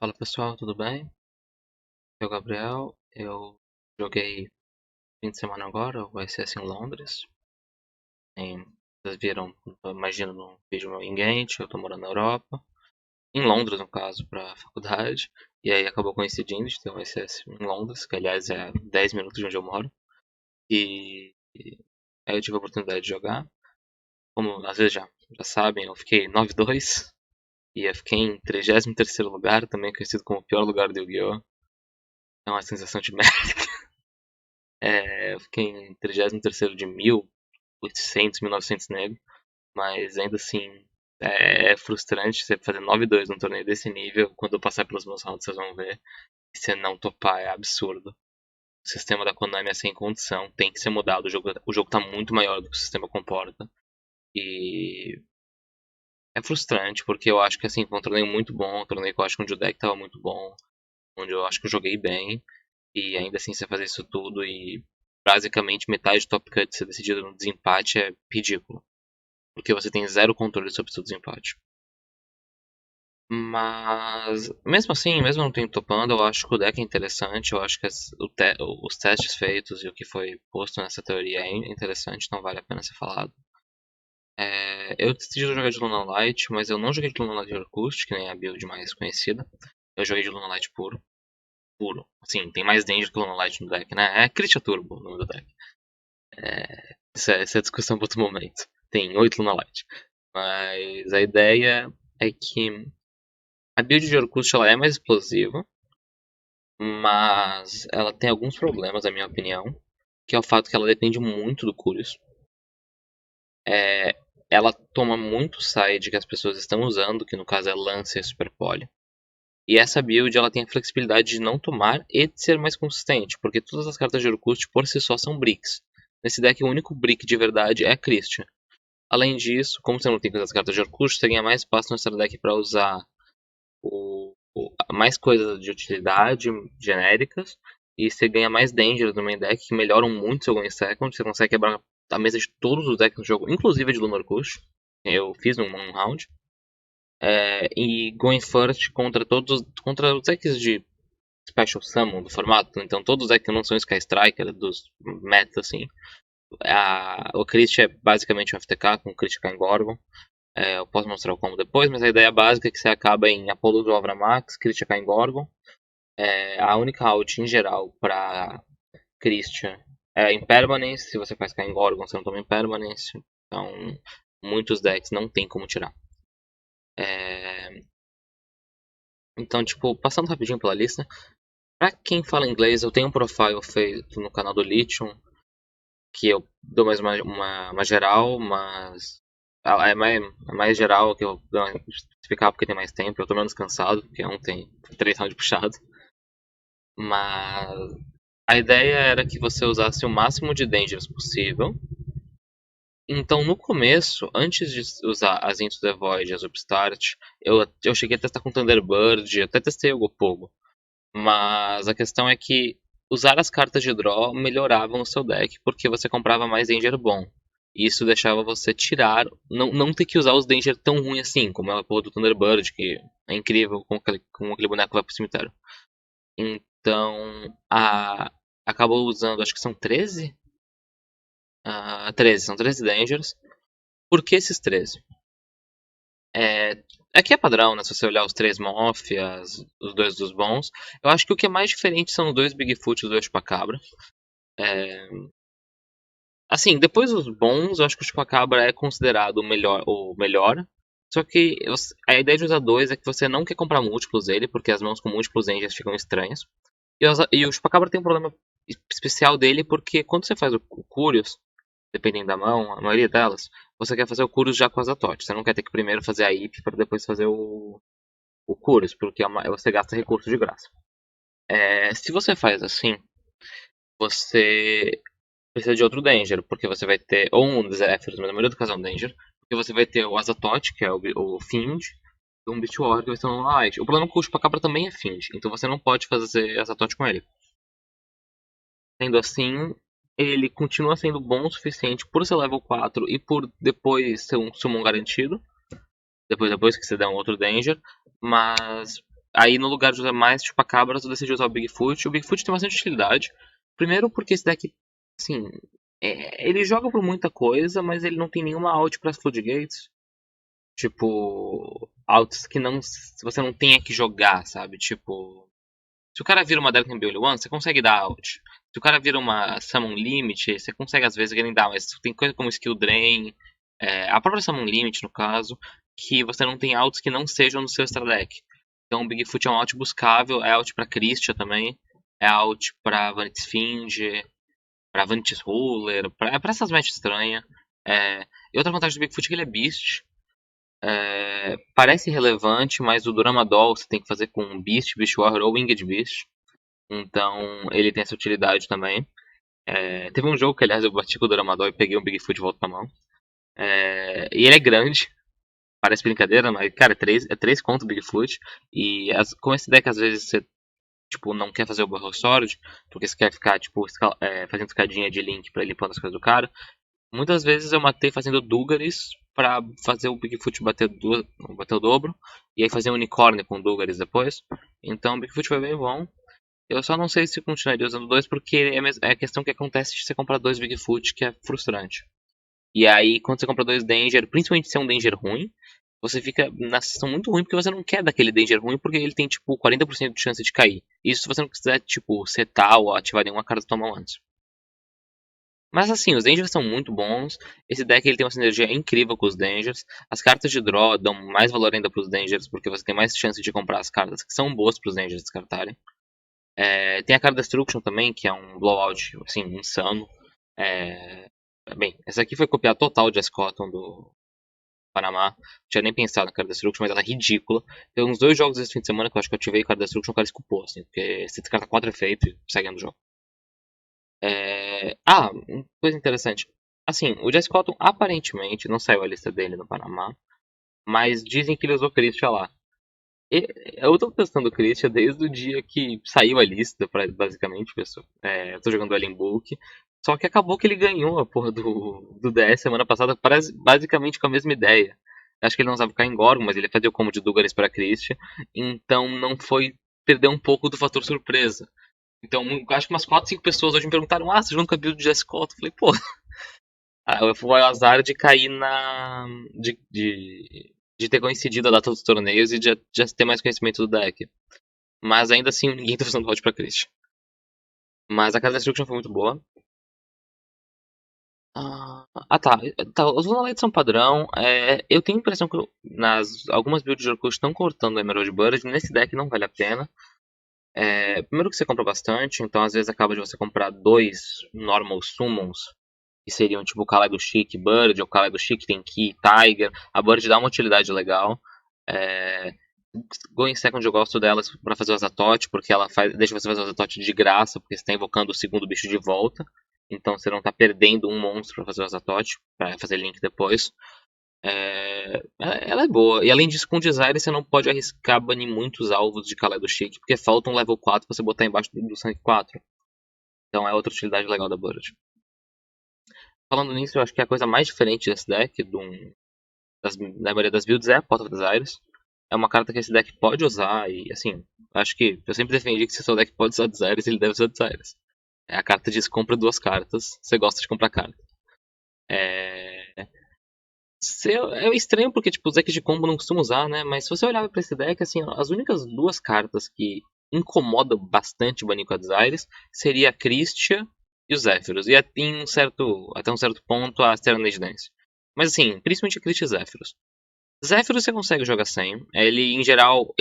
Fala pessoal, tudo bem? Eu, Gabriel, eu joguei fim de semana agora, o ICS em Londres. Vocês viram, imagino, no vídeo meu em Ghent, eu tô morando na Europa. Em Londres, no caso, pra faculdade. E aí acabou coincidindo de ter um ICS em Londres, que aliás é 10 minutos de onde eu moro. E aí eu tive a oportunidade de jogar. Como às vezes já sabem, eu fiquei 9-2. E eu fiquei em 33º lugar, também conhecido como o pior lugar do Yu-Gi-Oh! É uma sensação de merda. Eu fiquei em 33º de 1.800, 1.900 nego, mas ainda assim é frustrante você fazer 9-2 num torneio desse nível. Quando eu passar pelos meus rounds, vocês vão ver. E se não topar, é absurdo. O sistema da Konami é sem condição, tem que ser mudado. O jogo tá muito maior do que o sistema comporta. E é frustrante, porque eu acho que assim, foi um torneio muito bom, um torneio que eu acho que onde o deck tava muito bom, onde eu acho que eu joguei bem. E ainda assim você fazer isso tudo e basicamente metade do top cut ser decidido no desempate é ridículo. Porque você tem zero controle sobre o seu desempate. Mas, mesmo assim, mesmo não tendo topando, eu acho que o deck é interessante. Eu acho que os testes feitos e o que foi posto nessa teoria é interessante, não vale a pena ser falado. Eu decidi jogar de Luna Light, mas eu não joguei de Luna Light Arcust, que nem a build mais conhecida. Eu joguei de Luna Light puro. Puro. Assim, tem mais danger que o Luna Light no deck, né? É Crit Turbo o nome do deck. Essa é a discussão para outro momento. Tem 8 Luna Light. Mas a ideia é que a build de Orcust ela é mais explosiva, mas ela tem alguns problemas, na minha opinião, que é o fato que ela depende muito do Curious. Ela toma muito side que as pessoas estão usando, que no caso é Lancer e Super Poly. E essa build ela tem a flexibilidade de não tomar e de ser mais consistente, porque todas as cartas de Orcust por si só são bricks. Nesse deck o único brick de verdade é a Christian. Além disso, como você não tem as cartas de Orcust, você ganha mais espaço no seu deck para usar mais coisas de utilidade genéricas. E você ganha mais danger no main deck, que melhoram muito seu Going Second. Você consegue quebrar a mesa de todos os decks no jogo, inclusive a de Lunar Kush. Eu fiz um round. E Going First contra os decks de Special Summon do formato. Então todos os decks que não são Sky Striker, dos meta assim. O Christ é basicamente um FTK com Critical Gorgon. Eu posso mostrar o combo depois, mas a ideia básica é que você acaba em Apollo do Max, Critical em Gorgon. A única out em geral para Christian é Impermanence. Se você faz em Gorgon, você não toma Impermanence. Então, muitos decks não tem como tirar. Então, tipo, passando rapidinho pela lista. Pra quem fala inglês, eu tenho um profile feito no canal do Lithium, que eu dou mais uma geral, mas é mais geral que eu vou explicar porque tem mais tempo. Eu tô menos cansado, porque ontem foi 3 rounds puxado. Mas a ideia era que você usasse o máximo de dangers possível. Então, no começo, antes de usar as Into the Void e as Upstart, eu cheguei a testar com Thunderbird, até testei o Gopogo. Mas a questão é que usar as cartas de draw melhoravam o seu deck, porque você comprava mais Danger bom. E isso deixava você tirar, não ter que usar os Danger tão ruim assim, como é a porra do Thunderbird, que é incrível como aquele boneco vai pro cemitério. Então, acabou usando, acho que são 13? 13, são 13 Dangers. Por que esses 13? Aqui é padrão, né? Se você olhar os 3 Mofias, os 2 dos bons. Eu acho que o que é mais diferente são os 2 Bigfoot e os 2 Chupacabra. Assim, depois dos bons, eu acho que o Chupacabra é considerado o melhor. Só que a ideia de usar dois é que você não quer comprar múltiplos dele, porque as mãos com múltiplos Angels ficam estranhas. E o Chupacabra tem um problema especial dele, porque quando você faz o Curious, dependendo da mão, a maioria delas, você quer fazer o Curious já com as Atotes. Você não quer ter que primeiro fazer a IP para depois fazer o Curious, porque você gasta recurso de graça. Se você faz assim, você precisa de outro Danger, porque você vai ter, ou um Zephyros, mas na maioria do caso é um Danger, porque você vai ter o Azatoth, que é o Fiend, e um Beast War, que vai ser um Light. O problema é que o Chupacabra também é Fiend, então você não pode fazer Azatoth com ele. Sendo assim, ele continua sendo bom o suficiente por ser level 4 e por depois ser um summon garantido, depois que você der um outro Danger, mas Aí no lugar de usar mais chupacabras, eu decidi usar o Bigfoot. O Bigfoot tem bastante utilidade. Primeiro porque esse deck, assim, ele joga por muita coisa, mas ele não tem nenhuma out para floodgates. Tipo, outs que não, você não tenha que jogar, sabe? Tipo, se o cara vira uma Dark Build One, você consegue dar out. Se o cara vira uma Summon Limit, você consegue às vezes grindar, mas tem coisa como Skill Drain, a própria Summon Limit no caso, que você não tem outs que não sejam no seu extra deck. Então o Bigfoot é um out buscável, é out pra Christia também, é out pra Vanity Fiend, pra Vanity's Ruler, pra essas matches estranhas. E outra vantagem do Bigfoot é que ele é Beast. Parece relevante, mas o Doramadol você tem que fazer com Beast, Beast Warrior ou Winged Beast. Então ele tem essa utilidade também. Teve um jogo que, aliás, eu bati com o Doramadol e peguei um Bigfoot de volta pra mão. E ele é grande, parece brincadeira, mas, cara, é 3 contra o Bigfoot. E com esse deck, às vezes, você tipo, não quer fazer o Burrow Storage, porque você quer ficar tipo, fazendo escadinha de link pra ir limpando as coisas do cara. Muitas vezes eu matei fazendo Dugaris pra fazer o Bigfoot bater o dobro. E aí fazer um unicórnio com Dugaris depois. Então o Bigfoot foi bem bom. Eu só não sei se continuaria usando dois, porque é a questão que acontece de você comprar dois Bigfoot, que é frustrante. E aí, quando você compra dois Danger, principalmente se é um Danger ruim, você fica na situação muito ruim, porque você não quer daquele Danger ruim, porque ele tem, tipo, 40% de chance de cair. Isso se você não quiser, tipo, setar ou ativar nenhuma carta da tua mão antes. Mas assim, os Dangers são muito bons. Esse deck ele tem uma sinergia incrível com os Dangers. As cartas de draw dão mais valor ainda para os Dangers, porque você tem mais chance de comprar as cartas que são boas para os Dangers descartarem. Tem a carta Destruction também, que é um blowout assim, insano. Bem, essa aqui foi copiar total de Escotton do Panamá. Não tinha nem pensado na carta Destruction, mas ela é ridícula. Tem uns 2 jogos esse fim de semana que eu acho que eu ativei a carta Destruction, o cara escupou, assim, porque você descarta 4 efeitos e segue no jogo. Uma coisa interessante. Assim, o Jess Cotton aparentemente não saiu a lista dele no Panamá, mas dizem que ele usou Christian lá. Eu tô testando o Christian desde o dia que saiu a lista, basicamente, pessoal. Eu tô jogando Ellen Book. Só que acabou que ele ganhou a porra do DS semana passada, basicamente com a mesma ideia. Acho que ele não usava ficar em Gorgon, mas ele fazia o combo de Dugares para Christian. Então não foi perder um pouco do fator surpresa. Então, acho que umas 4, 5 pessoas hoje me perguntaram: você jogando com a build de Jess Cotton? Eu falei, pô. Foi o azar de cair na. De ter coincidido a data dos torneios e de já ter mais conhecimento do deck. Mas ainda assim, ninguém tá fazendo voto pra Christian. Mas a Casa Destruction foi muito boa. Tá. Os Lunalights são padrão. Eu tenho a impressão que algumas builds de Orkut estão cortando o Emerald Bird. Nesse deck não vale a pena. Primeiro que você compra bastante, então às vezes acaba de você comprar 2 Normal Summons, que seriam tipo o Kaleido Chic Bird, ou o Kaleido Chic Tenki Tiger. A Bird dá uma utilidade legal. Going Second eu gosto delas pra fazer o Azatote, porque ela deixa você fazer o Azatote de graça, porque você tá invocando o segundo bicho de volta. Então você não tá perdendo um monstro pra fazer o Azatote, pra fazer link depois. Ela é boa. E além disso, com o Desire você não pode arriscar banir muitos alvos de Kaleido Chic, porque falta um level 4 pra você botar embaixo do Sangue 4. Então é outra utilidade legal da Bird. Falando nisso, eu acho que a coisa mais diferente desse deck, da maioria das builds, é a Pot of Desires. É uma carta que esse deck pode usar, e assim, acho que eu sempre defendi que se o seu deck pode usar Desires, ele deve usar Desires. A carta diz: compra 2 cartas, você gosta de comprar carta. É estranho porque tipo, os decks de combo não costumam usar, né? Mas se você olhar pra esse deck, assim, as únicas 2 cartas que incomodam bastante o banir com a Desires seria a Christia e os Zephyros. E até um certo ponto a Serenade Dance. Mas assim, principalmente a Christia e Zephyros. Zephyros você consegue jogar sem. Ele, em geral,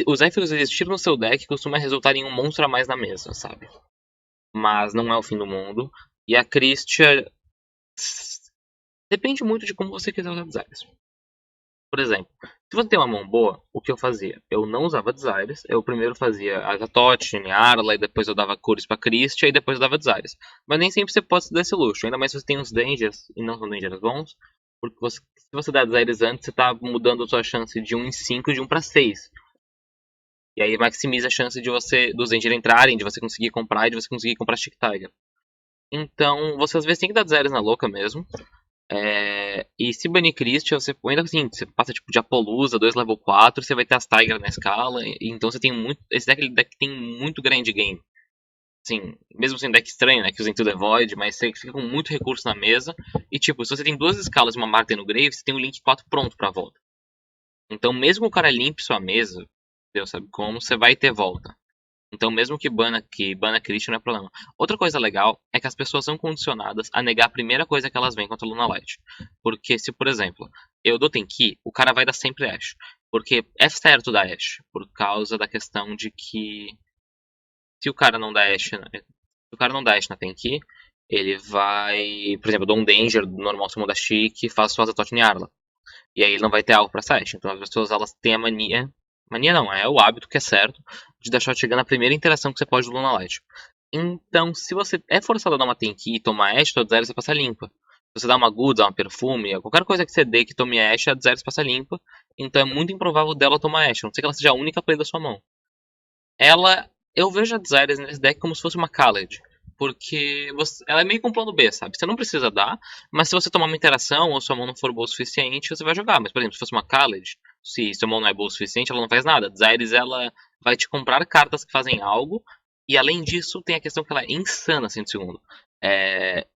os Zephyros existir no seu deck costuma resultar em um monstro a mais na mesa, sabe? Mas não é o fim do mundo. E a Christia depende muito de como você quiser usar Desires. Por exemplo, se você tem uma mão boa, o que eu fazia? Eu não usava Desires, eu primeiro fazia Azatoth, Arla, e depois eu dava cores pra Christia, e depois eu dava Desires. Mas nem sempre você pode se dar esse luxo, ainda mais se você tem uns Dangers, e não são Dangers bons, porque se você dá Desires antes, você tá mudando a sua chance de 1 em 5 de 1 para 6. E aí maximiza a chance dos Dangers entrarem, de você conseguir comprar e de você conseguir comprar Chic Tiger. Então, você às vezes tem que dar Desires na louca mesmo. E se banir Christian, você ainda assim, você passa tipo de Apollousa, 2 level 4, você vai ter as Tiger na escala, então você tem muito. Esse deck tem muito grande game. Assim, mesmo sendo deck estranho, né? Que usa Into the Void, mas você fica com muito recurso na mesa. E tipo, se você tem duas escalas e uma Marta no Grave, você tem o Link 4 pronto pra volta. Então, mesmo o cara limpe sua mesa, Deus sabe como, você vai ter volta. Então, mesmo que bana Christian não é problema. Outra coisa legal é que as pessoas são condicionadas a negar a primeira coisa que elas veem contra a Luna Light. Porque se, por exemplo, eu dou Tenki, o cara vai dar sempre Ashe. Porque é certo dar Ashe, por causa da questão de que se o cara não dá Ashe, se o cara não dá Ashe na Tenki, ele vai, por exemplo, eu dou um Danger normal summon da Chique e faço o Azatoth Nyarla. E aí ele não vai ter algo pra Ashe. Então as pessoas elas têm a mania. Mania não, é o hábito que é certo de deixar chegar na primeira interação que você pode do Luna Light. Então, se você é forçado a dar uma Tenki e tomar Ashe, toda zero você passa limpa. Se você dá uma Good, dá uma perfume, qualquer coisa que você dê que tome Ashe, a zero você passa limpa. Então é muito improvável dela tomar Ashe, a não ser que ela seja a única play da sua mão. Ela. Eu vejo a Desires nesse deck como se fosse uma Khaled. Porque ela é meio com um plano B, sabe? Você não precisa dar, mas se você tomar uma interação ou sua mão não for boa o suficiente, você vai jogar. Mas, por exemplo, se fosse uma Khaled, se sua mão não é boa o suficiente, ela não faz nada. Desires, ela vai te comprar cartas que fazem algo. E além disso, tem a questão que ela é insana 100 segundo. É,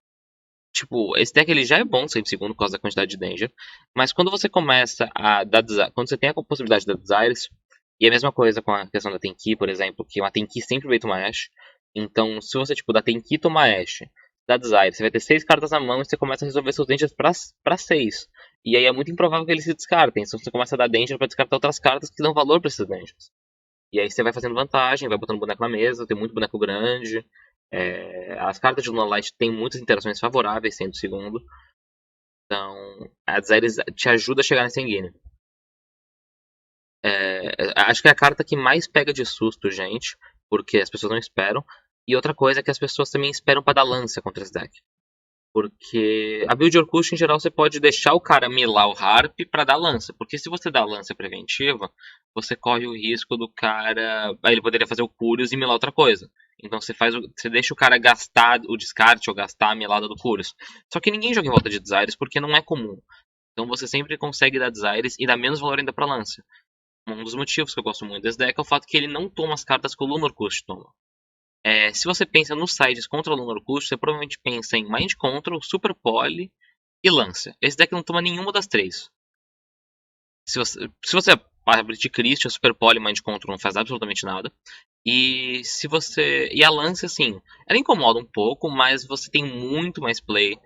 tipo, esse deck ele já é bom 100 segundo por causa da quantidade de danger. Mas quando você começa a dar quando você tem a possibilidade de dar Desires, e a mesma coisa com a questão da Tenki, por exemplo, que uma Tenki sempre vai tomar Ashe. Então, se você, tipo, dá Tenki e tomar Ashe, dá Desire, você vai ter 6 cartas na mão e você começa a resolver seus Dangers pra 6. E aí é muito improvável que eles se descartem. Então você começa a dar Danger pra descartar outras cartas que dão valor pra esses Dangers. E aí você vai fazendo vantagem, vai botando boneco na mesa, tem muito boneco grande. As cartas de Luna Light têm muitas interações favoráveis, sendo segundo. Então, a Desire te ajuda a chegar nesse endgame. Acho que é a carta que mais pega de susto, gente, porque as pessoas não esperam. E outra coisa é que as pessoas também esperam pra dar lança contra esse deck. Porque a build Orcush, em geral, você pode deixar o cara milar o Harp pra dar lança. Porque se você dá lança preventiva, você corre o risco do cara. Aí ele poderia fazer o Curious e milar outra coisa. Então você deixa o cara gastar o descarte ou gastar a milada do Curious. Só que ninguém joga em volta de Desires porque não é comum. Então você sempre consegue dar Desires e dar menos valor ainda pra lança. Um dos motivos que eu gosto muito desse deck é o fato que ele não toma as cartas que o Lunar Kush toma. Se você pensa nos sides contra o Lunar Kush, você provavelmente pensa em Mind Control, Super Poly e Lancer. Esse deck não toma nenhuma das três. Se você abre de Christian, Super Poly e Mind Control não faz absolutamente nada. E se você. E a Lance, assim, ela incomoda um pouco, mas você tem muito mais play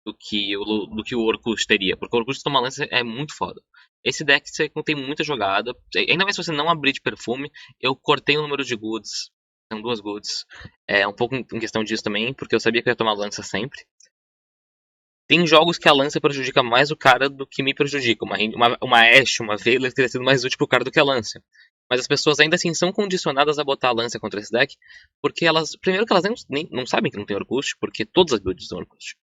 do que o Orkut teria. Porque o Orkut toma lance é muito foda. Esse deck você tem muita jogada. Ainda mais se você não abrir de perfume. Eu cortei o número de goods. São duas goods. É um pouco em questão disso também, porque eu sabia que eu ia tomar lança sempre. Tem jogos que a lança prejudica mais o cara do que me prejudica. Uma Ashe, uma Veiler teria sido mais útil pro cara do que a lança. Mas as pessoas ainda assim são condicionadas a botar a lança contra esse deck, porque elas. Primeiro que elas nem não sabem que não tem Orkut, porque todas as builds são Orkut.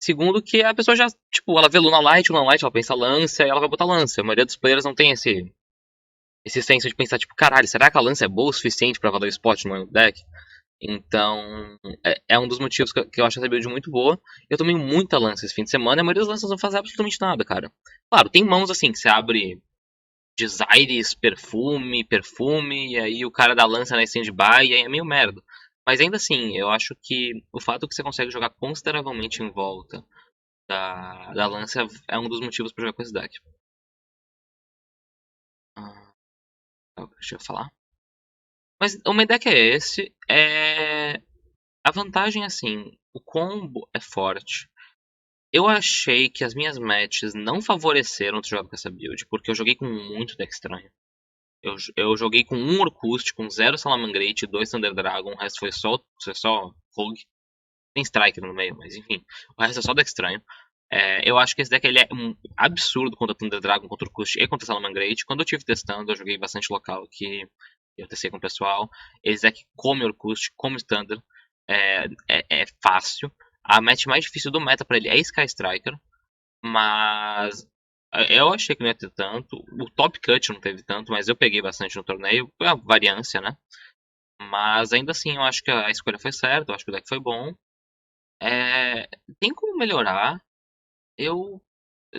Segundo, que a pessoa já, tipo, ela vê Luna Light, ela pensa Lance, aí ela vai botar Lance. A maioria dos players não tem esse senso de pensar, tipo, caralho, será que a Lance é boa o suficiente pra valer o spot no meu deck? Então, é um dos motivos que eu acho essa build muito boa. Eu tomei muita Lance esse fim de semana e a maioria das lanças não faz absolutamente nada, cara. Claro, tem mãos assim, que você abre Desires, perfume, e aí o cara dá lança na stand-by, e aí é meio merda. Mas ainda assim, eu acho que o fato que você consegue jogar consideravelmente em volta da Lance é um dos motivos pra jogar com esse deck. Ah, deixa eu falar. Mas o meu deck é esse. A vantagem é assim, o combo é forte. Eu achei que as minhas matches não favoreceram o jogar com essa build, porque eu joguei com muito deck estranho. Eu joguei com um Orkust, com zero Salamangreat, dois Thunder Dragon, o resto foi só Rogue. Tem Striker no meio, mas enfim. O resto é só deck estranho. Eu acho que esse deck ele é um absurdo contra Thunder Dragon, contra o Kush e contra Salamangreat. Quando eu estive testando, eu joguei bastante local que eu testei com o pessoal. Esse deck come Orkust, come Thunder. É fácil. A match mais difícil do meta pra ele é Sky Striker. Mas eu achei que não ia ter tanto. O Top Cut não teve tanto, mas eu peguei bastante no torneio. Foi a variância, né? Mas ainda assim, eu acho que a escolha foi certa. Eu acho que o deck foi bom. Tem como melhorar. Eu.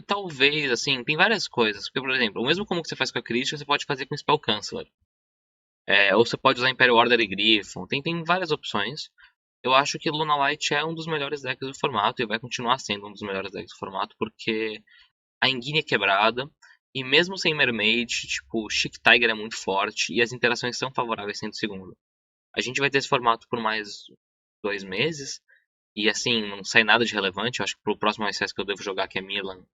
Talvez, assim, tem várias coisas. Porque, por exemplo, o mesmo combo que você faz com a Christian, você pode fazer com o Spell Canceller. Ou você pode usar Imperial Order e Griffon. Tem várias opções. Eu acho que Luna Light é um dos melhores decks do formato e vai continuar sendo um dos melhores decks do formato, porque a Engine é quebrada. E mesmo sem Mermaid, tipo, Chic Tiger é muito forte e as interações são favoráveis sendo segundo. A gente vai ter esse formato por mais 2 meses. E assim, não sai nada de relevante. Eu acho que pro próximo SS que eu devo jogar, que é Milan,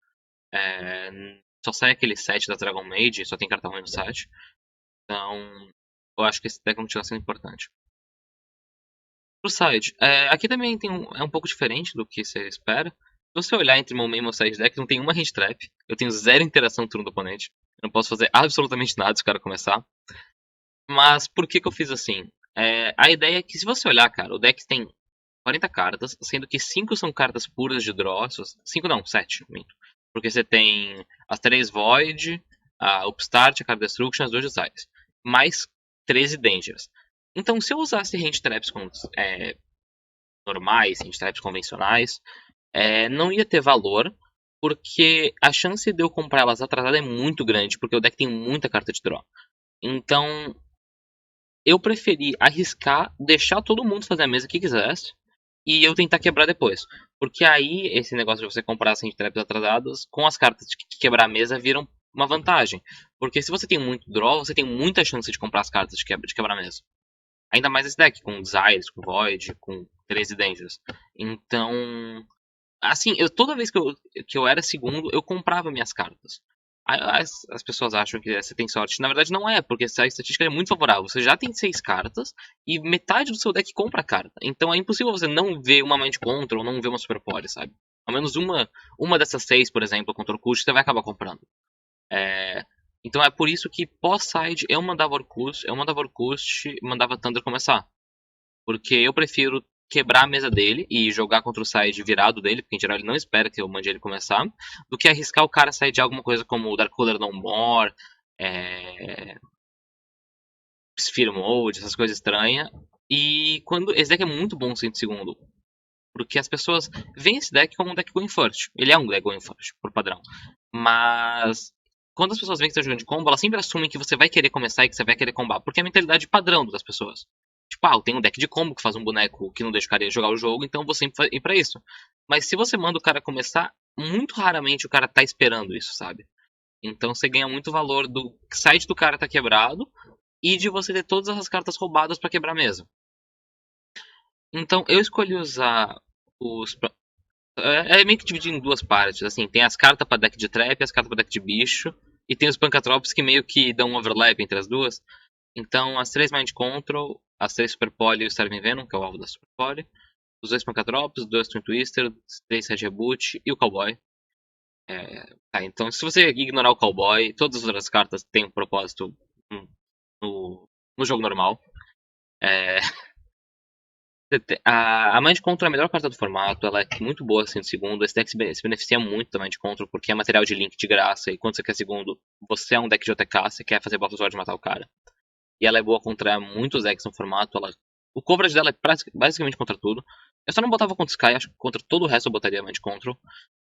só sai aquele set da Dragon Maid, só tem carta ruim no set. Então, eu acho que esse deck continua sendo importante. Pro side, aqui também é um pouco diferente do que você espera. Se você olhar entre meu main e meu side deck, não tem uma hand trap. Eu tenho zero interação no turno do oponente. Eu não posso fazer absolutamente nada se o cara começar. Mas por que eu fiz assim? A ideia é que se você olhar, cara, o deck tem 40 cartas, sendo que 5 são cartas puras de draw. 5 não, 7, minto. Porque você tem as 3 Void, a Upstart, a Card Destruction, as 2 Desires. Mais 13 Dangers. Então, se eu usasse Hand Traps normais, Hand Traps convencionais, não ia ter valor, porque a chance de eu comprar elas atrasadas é muito grande, porque o deck tem muita carta de draw. Então, eu preferi arriscar, deixar todo mundo fazer a mesa que quisesse, e eu tentar quebrar depois. Porque aí, esse negócio de você comprar sem traps atrasadas, com as cartas de quebrar a mesa, viram uma vantagem. Porque se você tem muito draw, você tem muita chance de comprar as cartas de quebrar a mesa. Ainda mais esse deck, com Desires, com Void, com 13 Dangers. Então, assim, toda vez que eu era segundo, eu comprava minhas cartas. Aí as pessoas acham que você tem sorte. Na verdade, não é, porque essa estatística é muito favorável. Você já tem 6 cartas e metade do seu deck compra carta. Então é impossível você não ver uma Mind Control ou não ver uma Super Poly, sabe? Ao menos uma dessas 6, por exemplo, contra o Custo, você vai acabar comprando. É, Então é por isso que pós-side eu mandava Orkust e mandava Thunder começar. Porque eu prefiro quebrar a mesa dele e jogar contra o side virado dele, porque em geral ele não espera que eu mande ele começar, do que arriscar o cara sair de alguma coisa como Dark Cooler No More, é... Sphere Mode, essas coisas estranhas. E quando esse deck é muito bom no segundo, porque as pessoas veem esse deck como um deck going first. Ele é um deck going first, por padrão. Mas quando as pessoas veem que você está jogando de combo, elas sempre assumem que você vai querer começar e que você vai querer combar, porque é a mentalidade padrão das pessoas. Tipo, eu tenho um deck de combo que faz um boneco que não deixa o cara jogar o jogo, então eu vou sempre ir pra isso. Mas se você manda o cara começar, muito raramente o cara tá esperando isso, sabe? Então você ganha muito valor do site do cara tá quebrado e de você ter todas as cartas roubadas para quebrar mesmo. Então eu escolhi usar os. É meio que dividido em duas partes. Assim, tem as cartas pra deck de trap e as cartas pra deck de bicho. E tem os Pancatrópicos que meio que dão um overlap entre as duas. Então, as 3 Mind Control, as 3 Super Poly e o Starving Venom, que é o alvo da Super Poly. Os 2 Pancatrópicos, os 2 Twin Twister, os 3 Red Reboot e o Cowboy. Então, se você ignorar o Cowboy, todas as outras cartas têm um propósito no, no jogo normal. É, a Mind Control é a melhor carta do formato, ela é muito boa assim, no segundo. Esse deck se beneficia muito da Mind Control porque é material de link de graça. E quando você quer segundo, você é um deck de OTK, você quer fazer Battle Sword e matar o cara. E ela é boa contra muitos decks no formato. O coverage dela é basicamente contra tudo. Eu só não botava contra Sky, acho que contra todo o resto eu botaria Mind Control.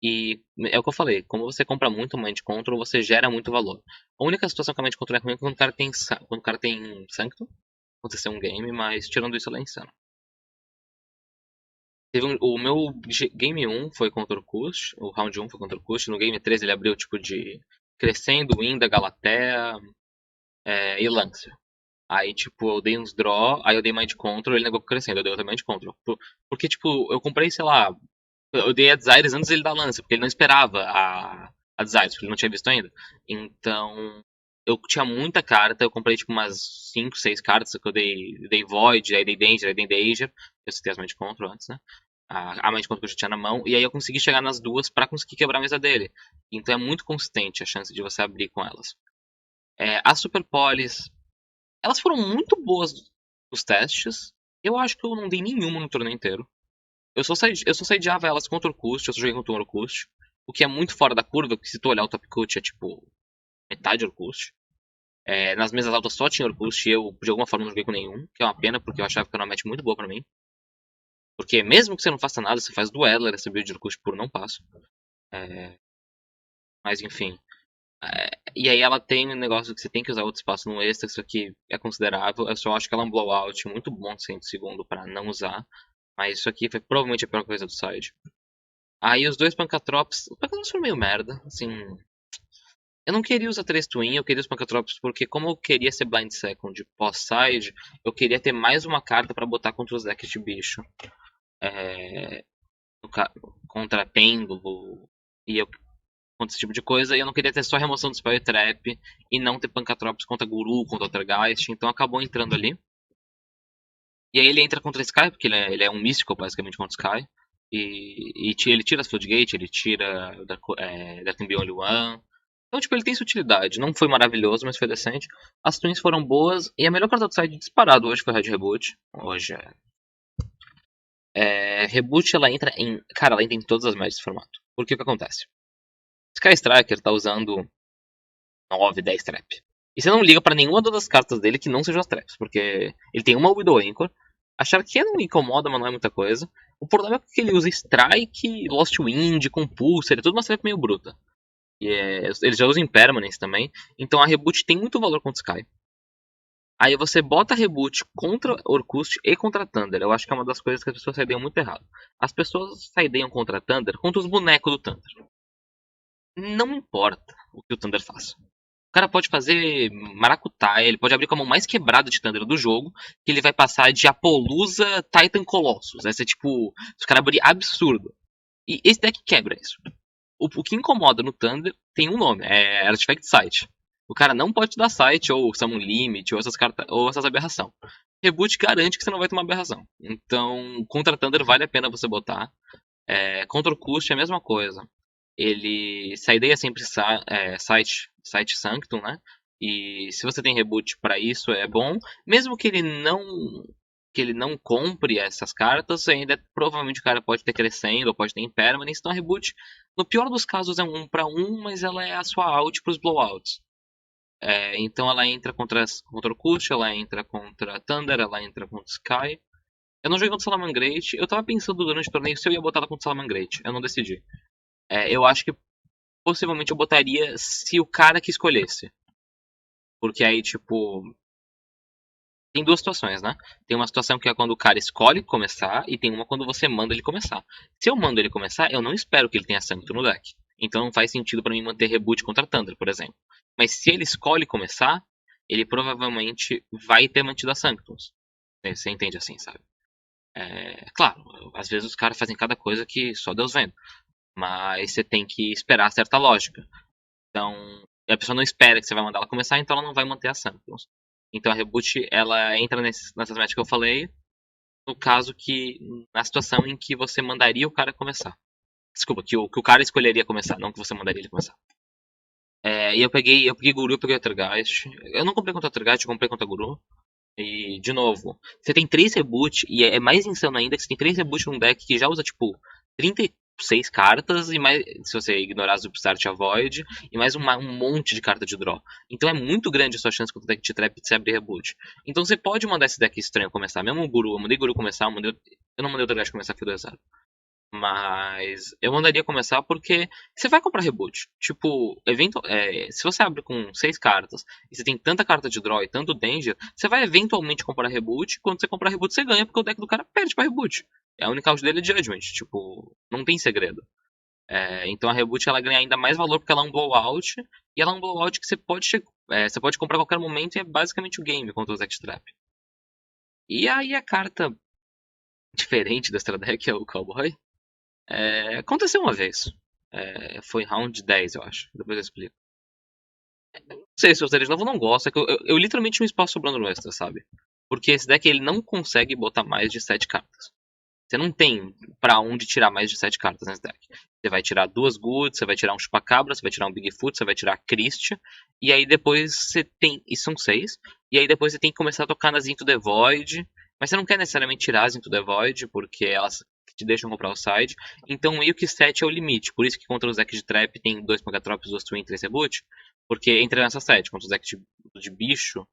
E é o que eu falei, como você compra muito Mind Control, você gera muito valor. A única situação que a Mind Control é ruim é quando o cara tem Sanctum, acontecer um game, mas tirando isso ela é insana. O meu game 1 foi contra o Kush, o round 1 foi contra o Kush, no game 3 ele abriu tipo de Crescendo, Inda, Galatea e Lancia. Aí tipo, eu dei uns draw, aí eu dei Mind Control, ele negou com Crescendo, eu dei outra Mind Control. Porque tipo, eu comprei, sei lá, eu dei a Desires antes dele dar Lancia, porque ele não esperava a Desires, porque ele não tinha visto ainda. Então, eu tinha muita carta, eu comprei tipo umas 5, 6 cartas, que eu dei Void, aí dei Danger, aí dei Danger, eu citei as Mind Control antes, né? A Mind Control que eu já tinha na mão, e aí eu consegui chegar nas duas pra conseguir quebrar a mesa dele. Então é muito consistente a chance de você abrir com elas. As Super Polis, elas foram muito boas nos testes. Eu acho que eu não dei nenhuma no torneio inteiro. Eu só sideava elas contra o Orkust, eu só joguei contra o Orkust. O que é muito fora da curva, porque se tu olhar o top cut é tipo metade Orkust. Nas mesas altas só tinha Orkust e eu de alguma forma não joguei com nenhum, que é uma pena porque eu achava que era uma match muito boa pra mim. Porque mesmo que você não faça nada, você faz duelo, essa build de Orkust por não passo. Mas enfim. E aí ela tem um negócio que você tem que usar outro espaço no extra, isso aqui é considerável. Eu só acho que ela é um blowout muito bom de 100 segundo pra não usar. Mas isso aqui foi provavelmente a pior coisa do side. Aí os dois Pancatrops. Os Pancatrops foram meio merda, assim. Eu não queria usar 3 Twin, eu queria os Pancatrops porque, como eu queria ser Blind Second pós-side, eu queria ter mais uma carta pra botar contra os decks de bicho. É, contra Pêndulo e contra esse tipo de coisa. E eu não queria ter só remoção do Spell e Trap e não ter Pancatrops contra Guru, contra Altergeist. Então acabou entrando ali. E aí ele entra contra Sky, porque ele é um místico basicamente contra Sky. E ele tira as Floodgate, ele tira There Can Be Only One. Então, tipo, ele tem sua utilidade. Não foi maravilhoso, mas foi decente. As Twins foram boas. E a melhor carta do side disparado hoje foi Red Reboot. Hoje Reboot, ela entra em... Cara, ela entra em todas as médias de formato. Porque o que acontece? Sky Striker tá usando 9, 10 trap. E você não liga pra nenhuma das cartas dele que não sejam as traps. Porque ele tem uma Widow Anchor. Achar que não incomoda, mas não é muita coisa. O problema é que ele usa Strike, Lost Wind, Compulsor. É tudo uma trap meio bruta. Ele já usa Impermanence também. Então a Reboot tem muito valor contra Sky. Aí você bota Reboot contra Orkust e contra Thunder. Eu acho que é uma das coisas que as pessoas saideiam muito errado. As pessoas saideiam contra Thunder contra os bonecos do Thunder. Não importa o que o Thunder faça. O cara pode fazer maracutaia, ele pode abrir com a mão mais quebrada de Thunder do jogo, que ele vai passar de Apollousa Titan Colossus. Vai ser tipo, os caras abrir absurdo. E esse deck quebra isso. O que incomoda no Thunder tem um nome, é Artifact Sight. O cara não pode te dar Sight, ou Summon Limit, ou essas cartas, ou essas aberração. Reboot garante que você não vai ter uma aberração. Então, contra Thunder vale a pena você botar. Contra o Cust é a mesma coisa. Ele saideia sempre Sight Sanctum, né? E se você tem reboot para isso é bom, mesmo que ele não compre essas cartas, ainda provavelmente o cara pode ter crescendo ou pode ter impermanence, então a reboot no pior dos casos é um 1 para 1, mas ela é a sua out para os blowouts. Então ela entra contra o Kush, ela entra contra Thunder, ela entra contra Sky. Eu não joguei contra Salamangreat, eu tava pensando durante o torneio se eu ia botar ela contra Salamangreat, eu não decidi. Eu acho que possivelmente eu botaria se o cara que escolhesse. Porque aí, tipo, tem duas situações, né? Tem uma situação que é quando o cara escolhe começar e tem uma quando você manda ele começar. Se eu mando ele começar, eu não espero que ele tenha Sanctum no deck. Então não faz sentido para mim manter reboot contra Thunder, por exemplo. Mas se ele escolhe começar, ele provavelmente vai ter mantido a Sanctums. Você entende assim, sabe? Claro, às vezes os caras fazem cada coisa que só Deus vendo. Mas você tem que esperar certa lógica. Então, a pessoa não espera que você vai mandar ela começar, então ela não vai manter a Sanctums. Então a Reboot, ela entra nessas métricas que eu falei, no caso que, na situação em que você mandaria o cara começar. Desculpa, que o cara escolheria começar, não que você mandaria ele começar. E eu peguei Guru, eu peguei Altergeist. Eu não comprei contra Altergeist, eu comprei contra Guru. E, de novo, você tem 3 reboot, e é mais insano ainda que você tem 3 reboot num deck que já usa, tipo, 36 cartas, e mais, se você ignorar as Upstart e a Void, e mais um monte de carta de draw. Então é muito grande a sua chance contra o deck de trap de você abrir reboot. Então você pode mandar esse deck estranho começar, mesmo o Guru, eu mandei Guru começar, eu não mandei o Dragash começar, foi 2-0. Mas eu mandaria começar porque você vai comprar reboot. Tipo, se você abre com 6 cartas e você tem tanta carta de draw e tanto danger, você vai eventualmente comprar reboot. Quando você comprar reboot, você ganha, porque o deck do cara perde pra reboot. A única out dele é Judgment. Tipo, não tem segredo. Então a reboot ela ganha ainda mais valor porque ela é um blowout. E ela é um blowout que você pode comprar a qualquer momento e é basicamente o game contra os X-Trap. E aí a carta diferente dessa deck é o Cowboy. Aconteceu uma vez. Foi round 10, eu acho. Depois eu explico. Não sei se vocês de novo não gostam. É que eu literalmente tinha um espaço sobrando no extra, sabe? Porque esse deck ele não consegue botar mais de 7 cartas. Você não tem pra onde tirar mais de 7 cartas nesse deck. Você vai tirar 2 Good, você vai tirar um Chupacabra, você vai tirar um Bigfoot, você vai tirar a Christian. E aí depois você tem. E são 6. E aí depois você tem que começar a tocar nas Into the Void. Mas você não quer necessariamente tirar as Into the Void, porque elas te deixam comprar o side. Então meio que 7 é o limite. Por isso que contra os decks de trap tem 2 Megatrops, 2 Twin, 3 Reboot. Porque entra nessa 7. Contra os decks de bicho,